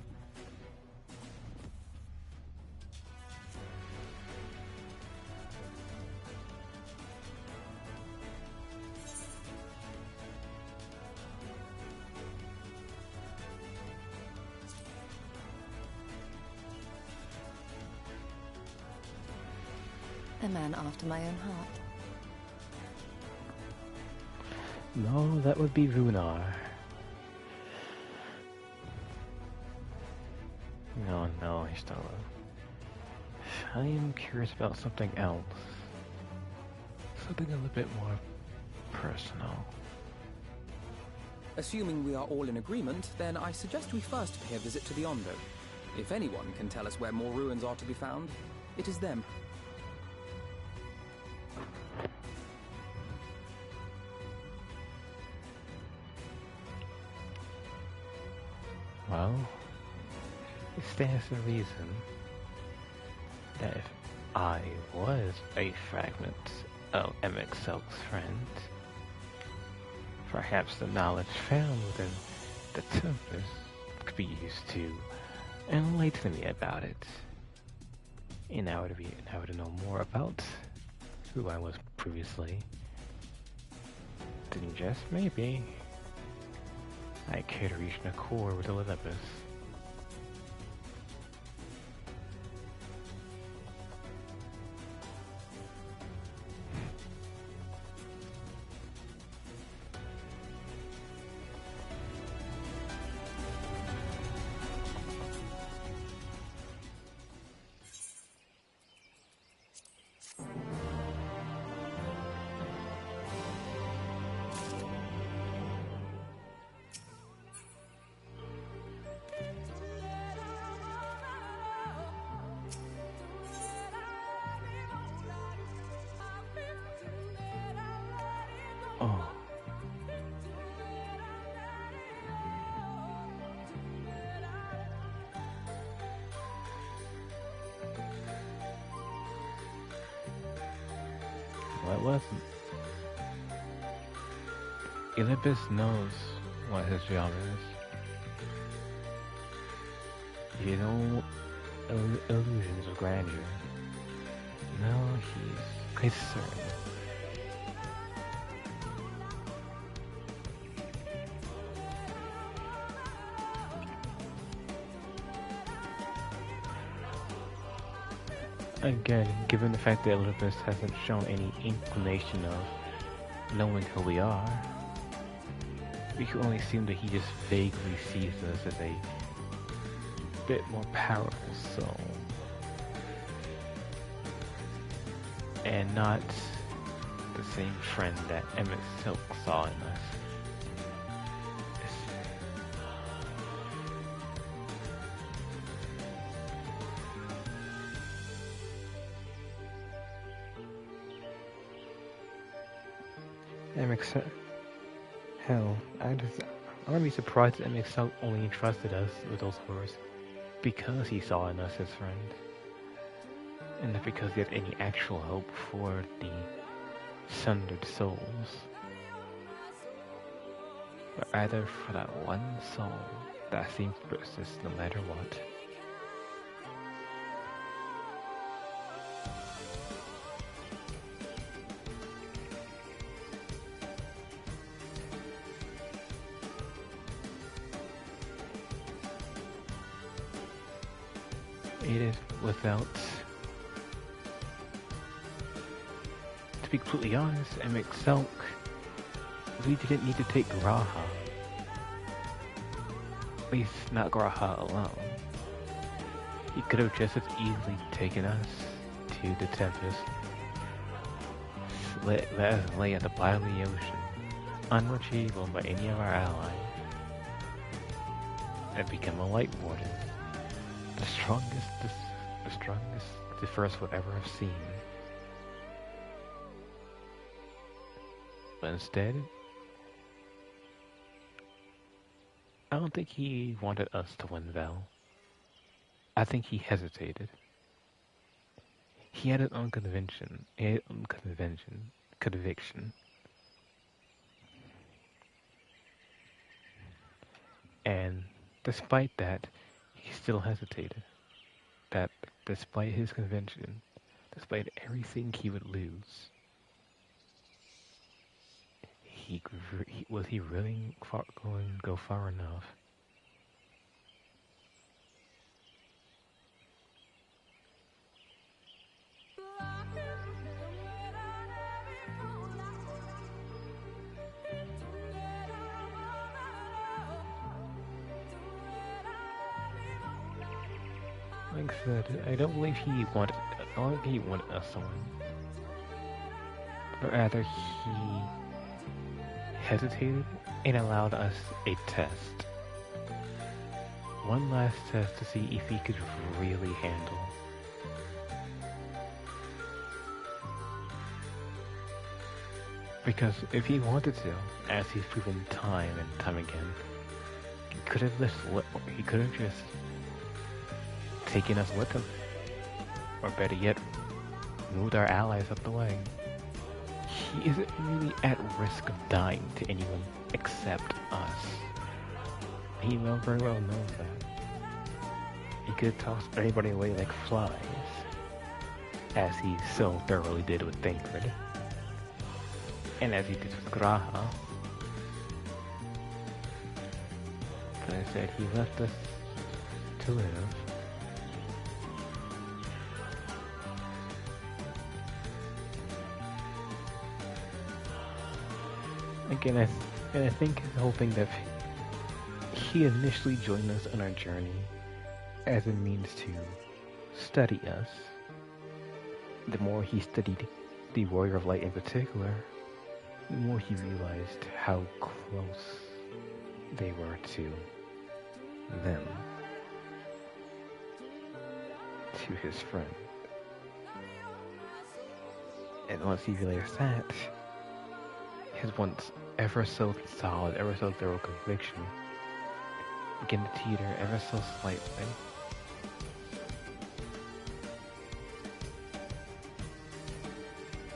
A man after my own heart. No, that would be Runar. No, Histala. I am curious about something else. Something a little bit more personal. Assuming we are all in agreement, then I suggest we first pay a visit to the Ondo. If anyone can tell us where more ruins are to be found, it is them. stands to reason that if I was a fragment of Emet-Selch's friend, perhaps the knowledge found within the Tempest could be used to enlighten me about it. And I would know more about who I was previously. Then just maybe I could reach an accord with Elizabeth. Oh. Well, it wasn't. Elipis knows what his job is. You know, illusions of grandeur. No, he's concerned. Again, given the fact that Elizabeth hasn't shown any inclination of knowing who we are, we can only assume that he just vaguely sees us as a bit more powerful soul. And not the same friend that Emet-Selch saw in us. Hell, I wouldn't be surprised if Emet-Selch only entrusted us with those horrors because he saw in us his friend, and not because he had any actual hope for the sundered souls, but rather for that one soul that seems to persist no matter what. It is without, to be completely honest, Emet-Selch, we didn't need to take G'raha. At least not G'raha alone. He could have just as easily taken us to the Tempest, let us lay at the bottom of the ocean, unretrievable by any of our allies, and become a Light Warden. The strongest the First would ever have seen. But instead, I don't think he wanted us to win Vel. I think he hesitated. He had his own conviction. And despite that, he still hesitated. That despite his conviction, despite everything he would lose, was he really going to go far enough? Like I said, I don't believe he wanted us to win. But rather he hesitated and allowed us a test. One last test to see if he could really handle. Because if he wanted to, as he's proven time and time again, he could have just taking us with him. Or better yet, moved our allies up the way. He isn't really at risk of dying to anyone except us. He very well knows that. He could toss everybody away like flies, as he so thoroughly did with Thancred, and as he did with G'raha. But instead, he left us to live. Again, I think he's hoping that he initially joined us on our journey as a means to study us. The more he studied the Warrior of Light in particular, the more he realized how close they were to them, to his friend. And once he realized that, his once ever so solid, ever so thorough conviction began to teeter ever so slightly.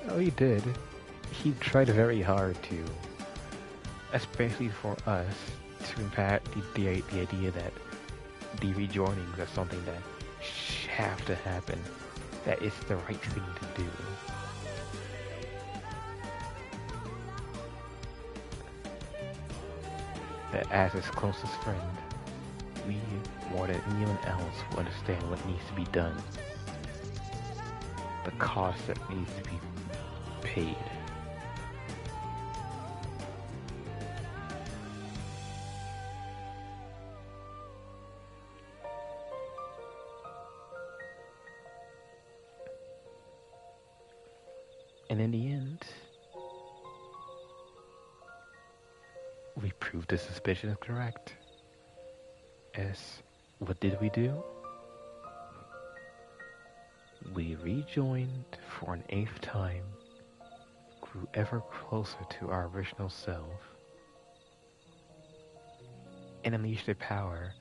Oh, he did. He tried very hard to, especially for us, to impact the idea that the rejoinings are something that have to happen, that it's the right thing to do. That as his closest friend, we, more than anyone else, will understand what needs to be done, the cost that needs to be paid. And in the end, we proved the suspicion is correct. As what did we do? We rejoined for an 8th time, grew ever closer to our original self, and unleashed a power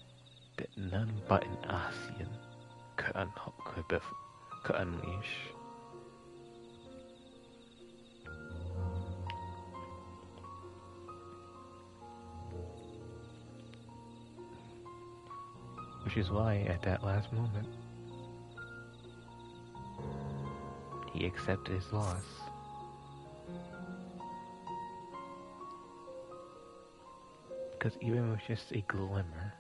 that none but an Ascian could unleash. Which is why, at that last moment, he accepted his loss. Because even with just a glimmer,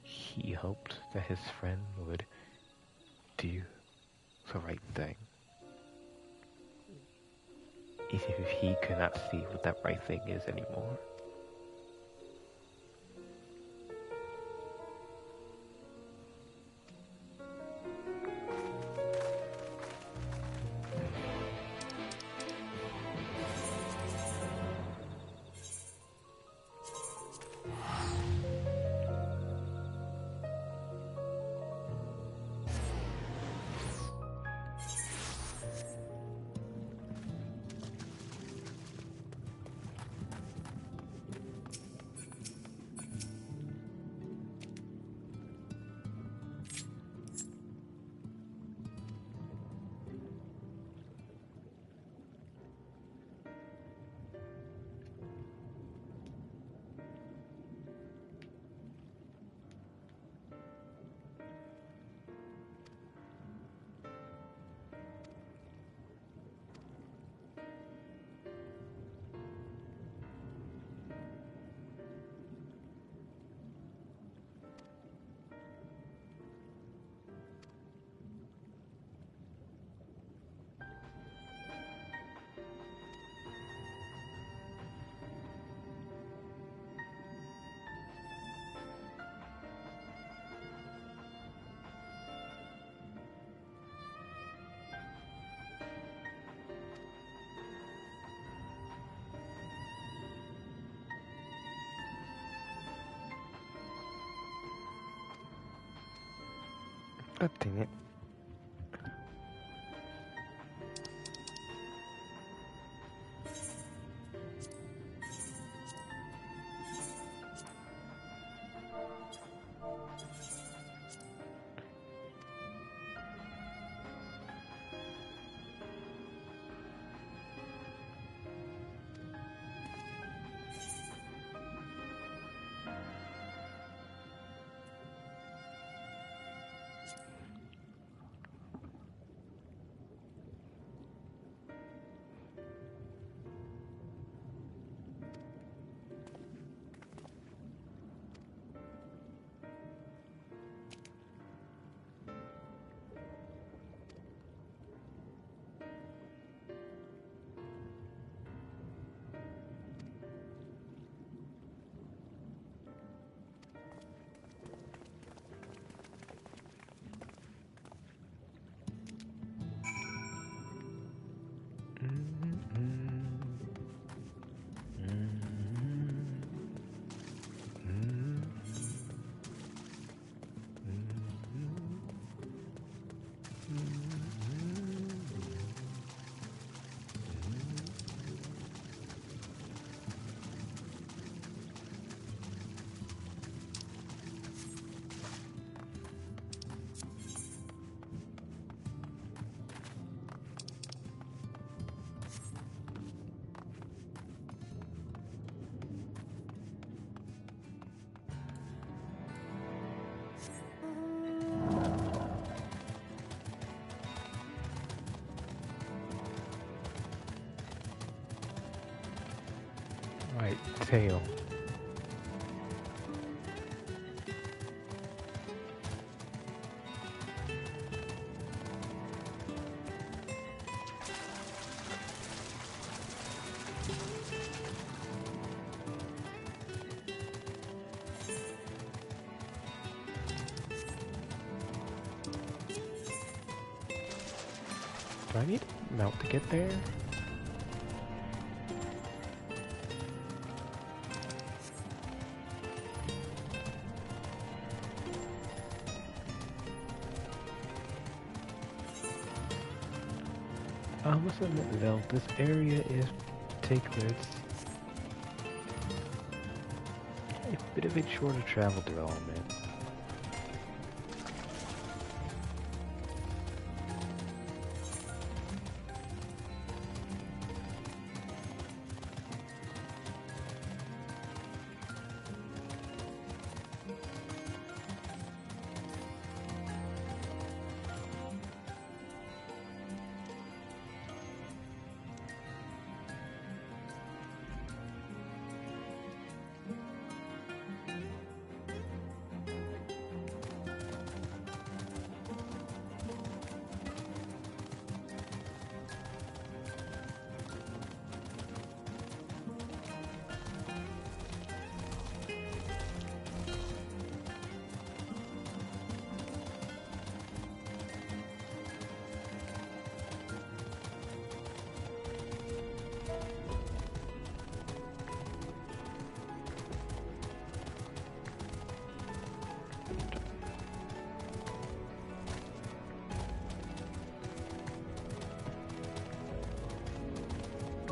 he hoped that his friend would do the right thing. Even if he could not see what that right thing is anymore. God dang it. right, tail. Do I need mount to get there? I must admit though, this area is particular. It's a bit of a shorter travel development.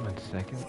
One second.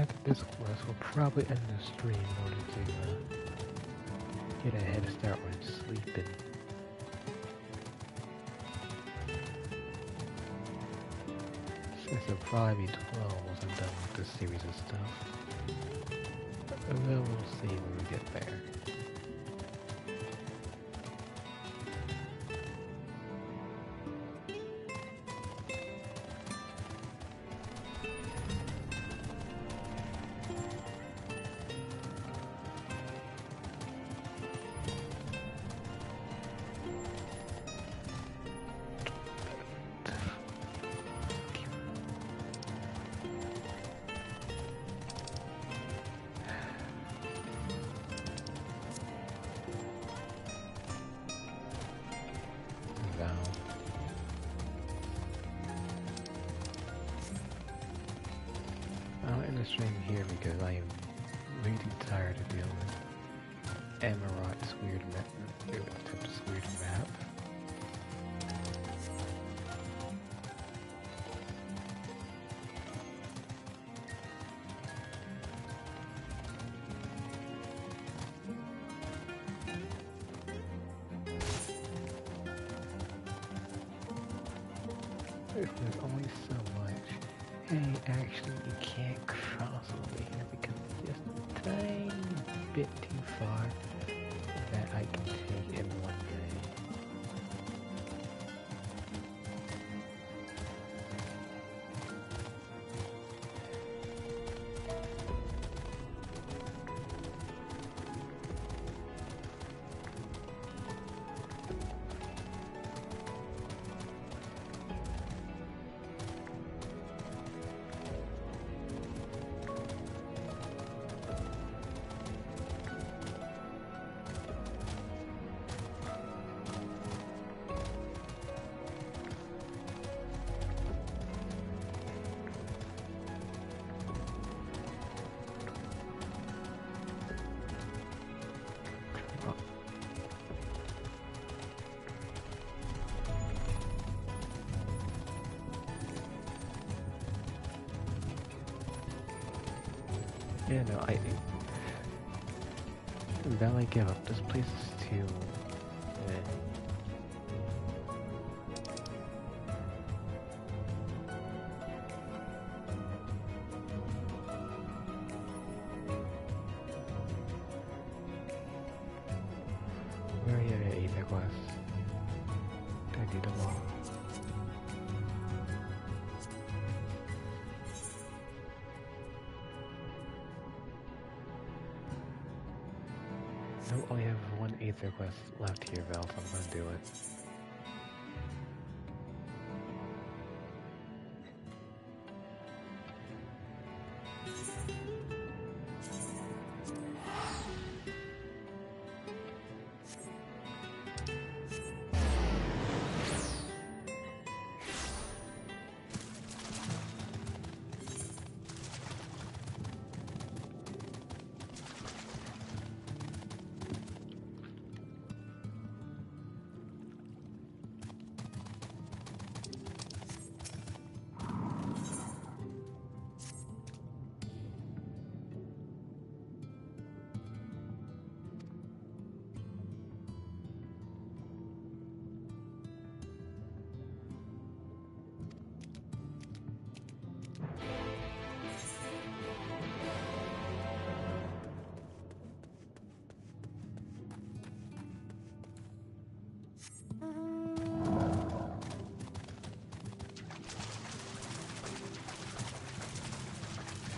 after this course, we'll probably end the stream in order to get a head start when sleeping. Since it'll probably be 12 once I'm done with this series of stuff. And then we'll see when we get there. Stream here because I am really tired of dealing with Amarot's weird map. There's only so much. Hey, actually, you can't cross over here because it's just a tiny bit too far that I can take in one day. Yeah, no, Valley give up. This place is too... Where are you at, Aether Quest? Did I do them all? I only have one Aether Quest left here, Val, so I'm gonna do it.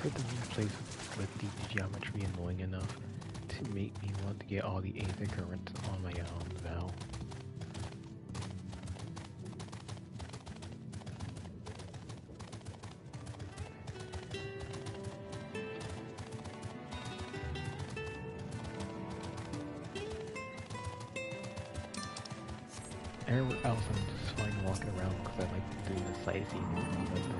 The new place with the geometry annoying enough to make me want to get all the Aether currents on my own, Val. Everywhere else I'm just fine walking around because I like doing the sightseeing and things like this.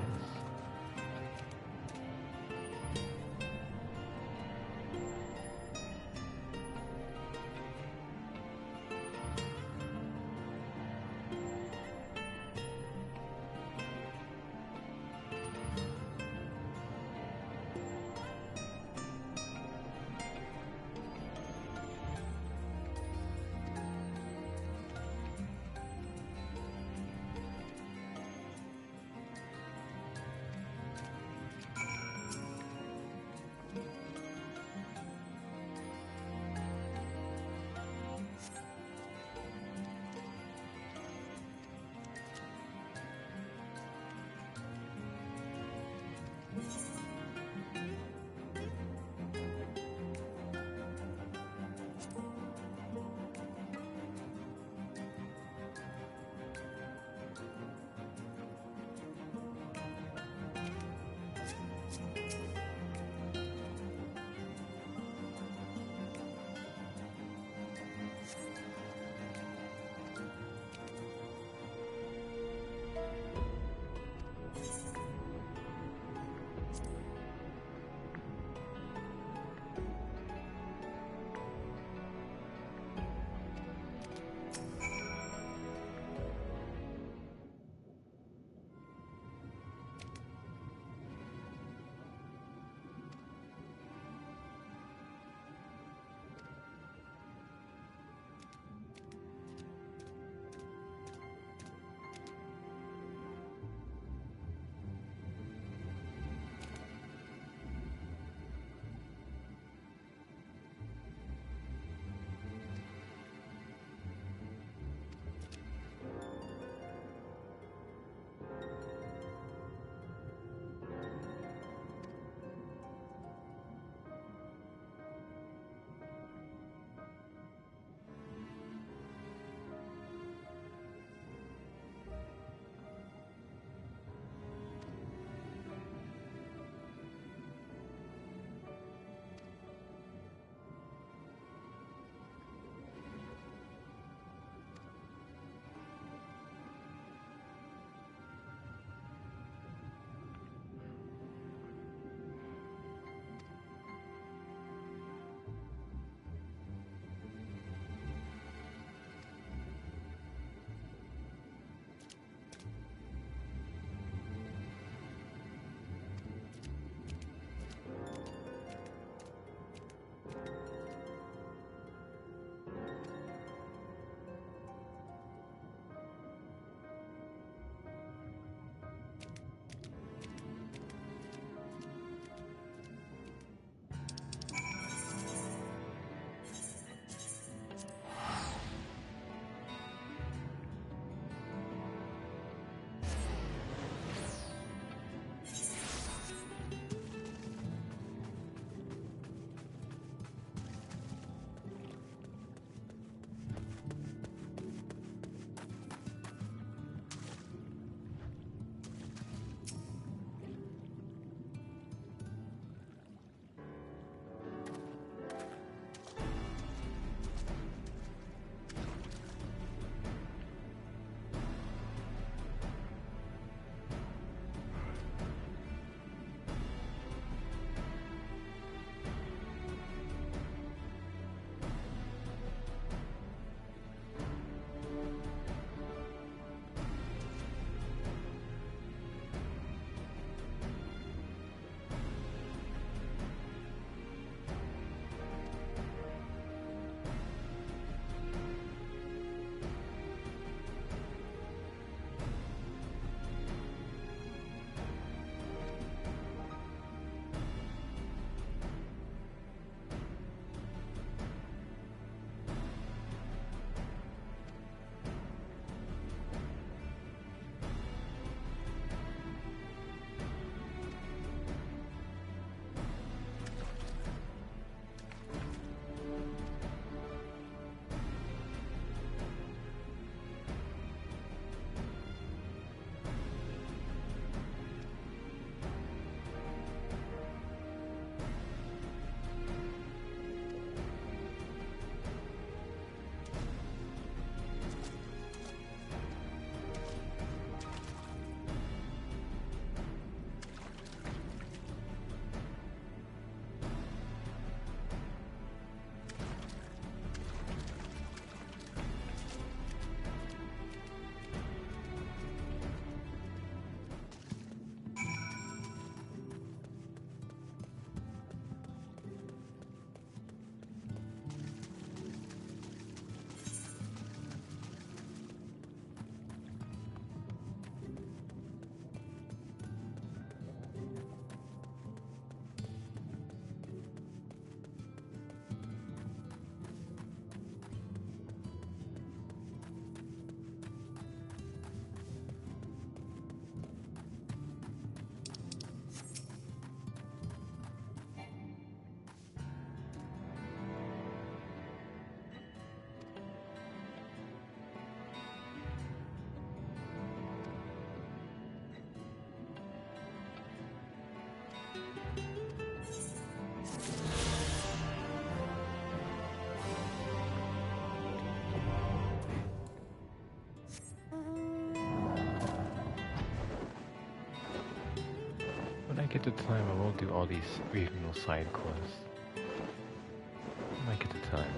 when I get the time, I will do all these regional side quests. When I get the time.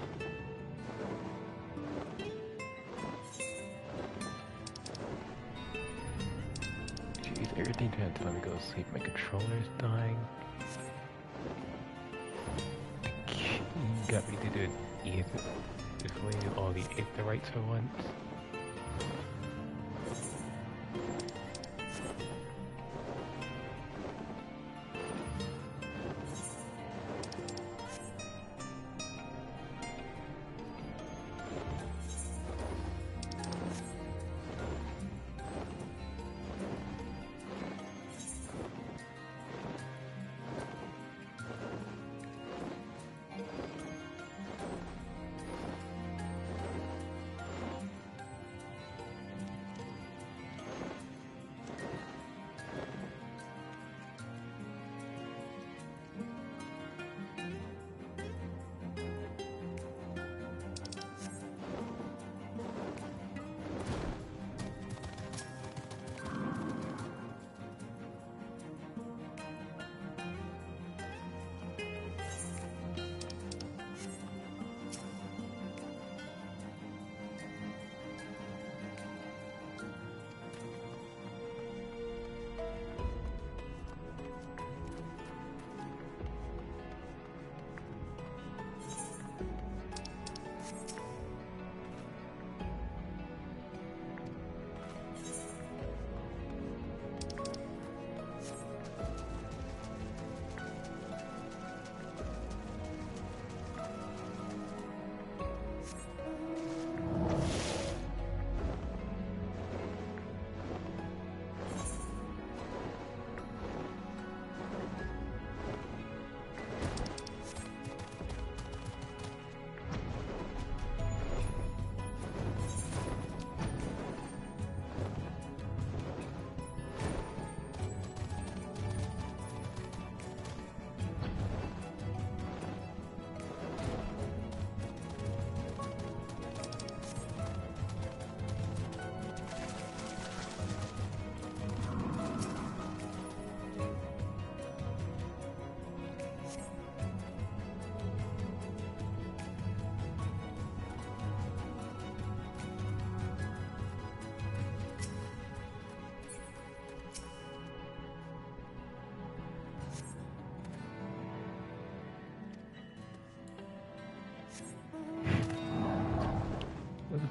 Jeez, everything trying to tell me to go to sleep. My controller's dying. The king got me to do it easy. Just let me do all the rights for once.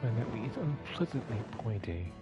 Find that he's unpleasantly pointy.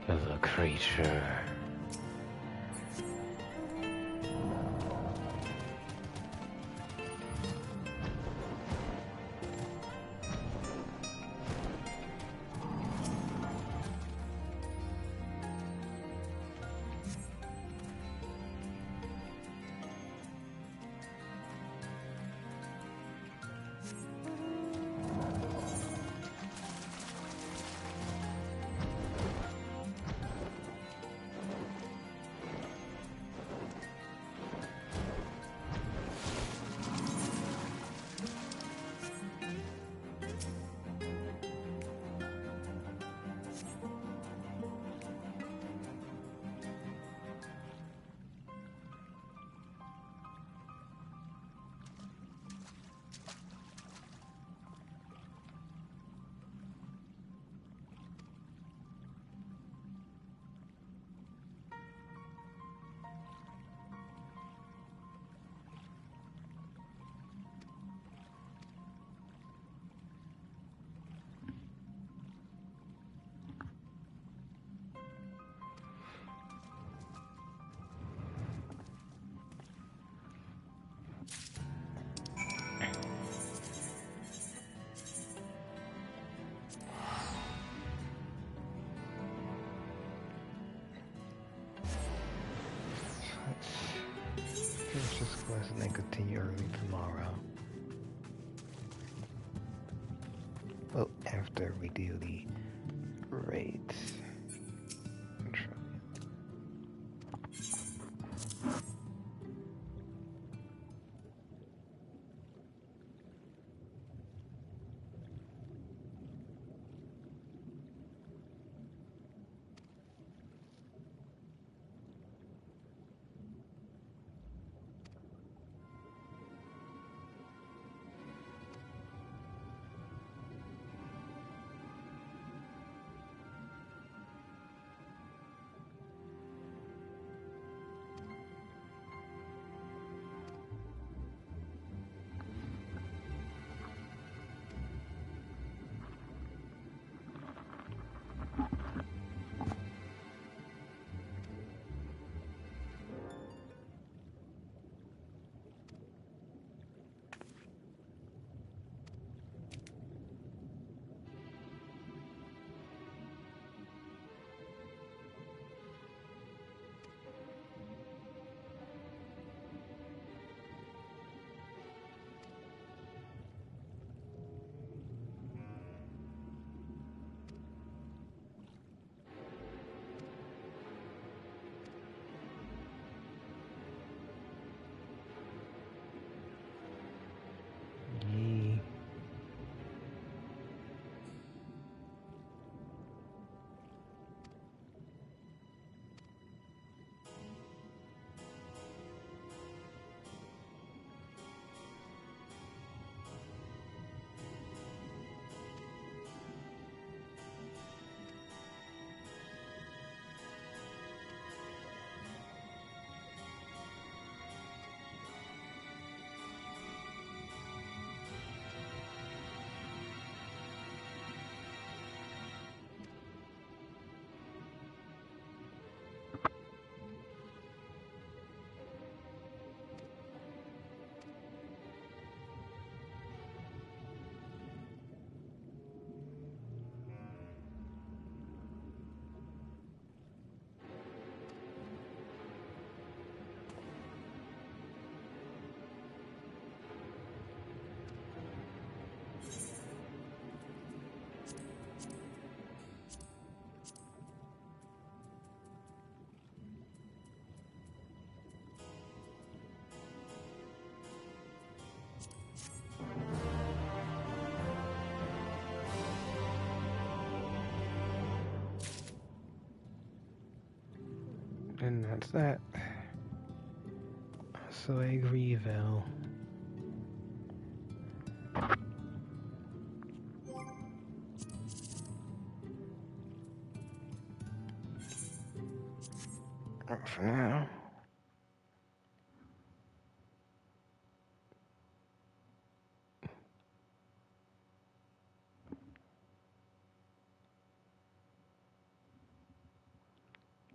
As a creature. quest and then continue early tomorrow. Well, after we do the raids. And that's that. So I agree, Val. For now.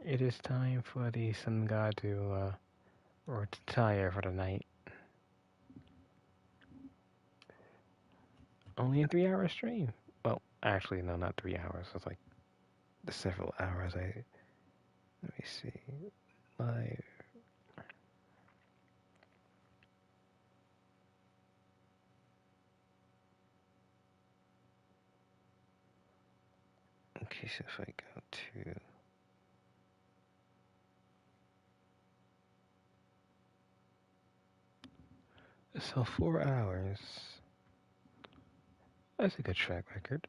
It is time for the sun god to retire for the night. Only a 3-hour stream. Well, actually, no, not 3 hours. It's like the several hours. Let me see. Live. Okay, so if I go to... So 4 hours. That's a good track record.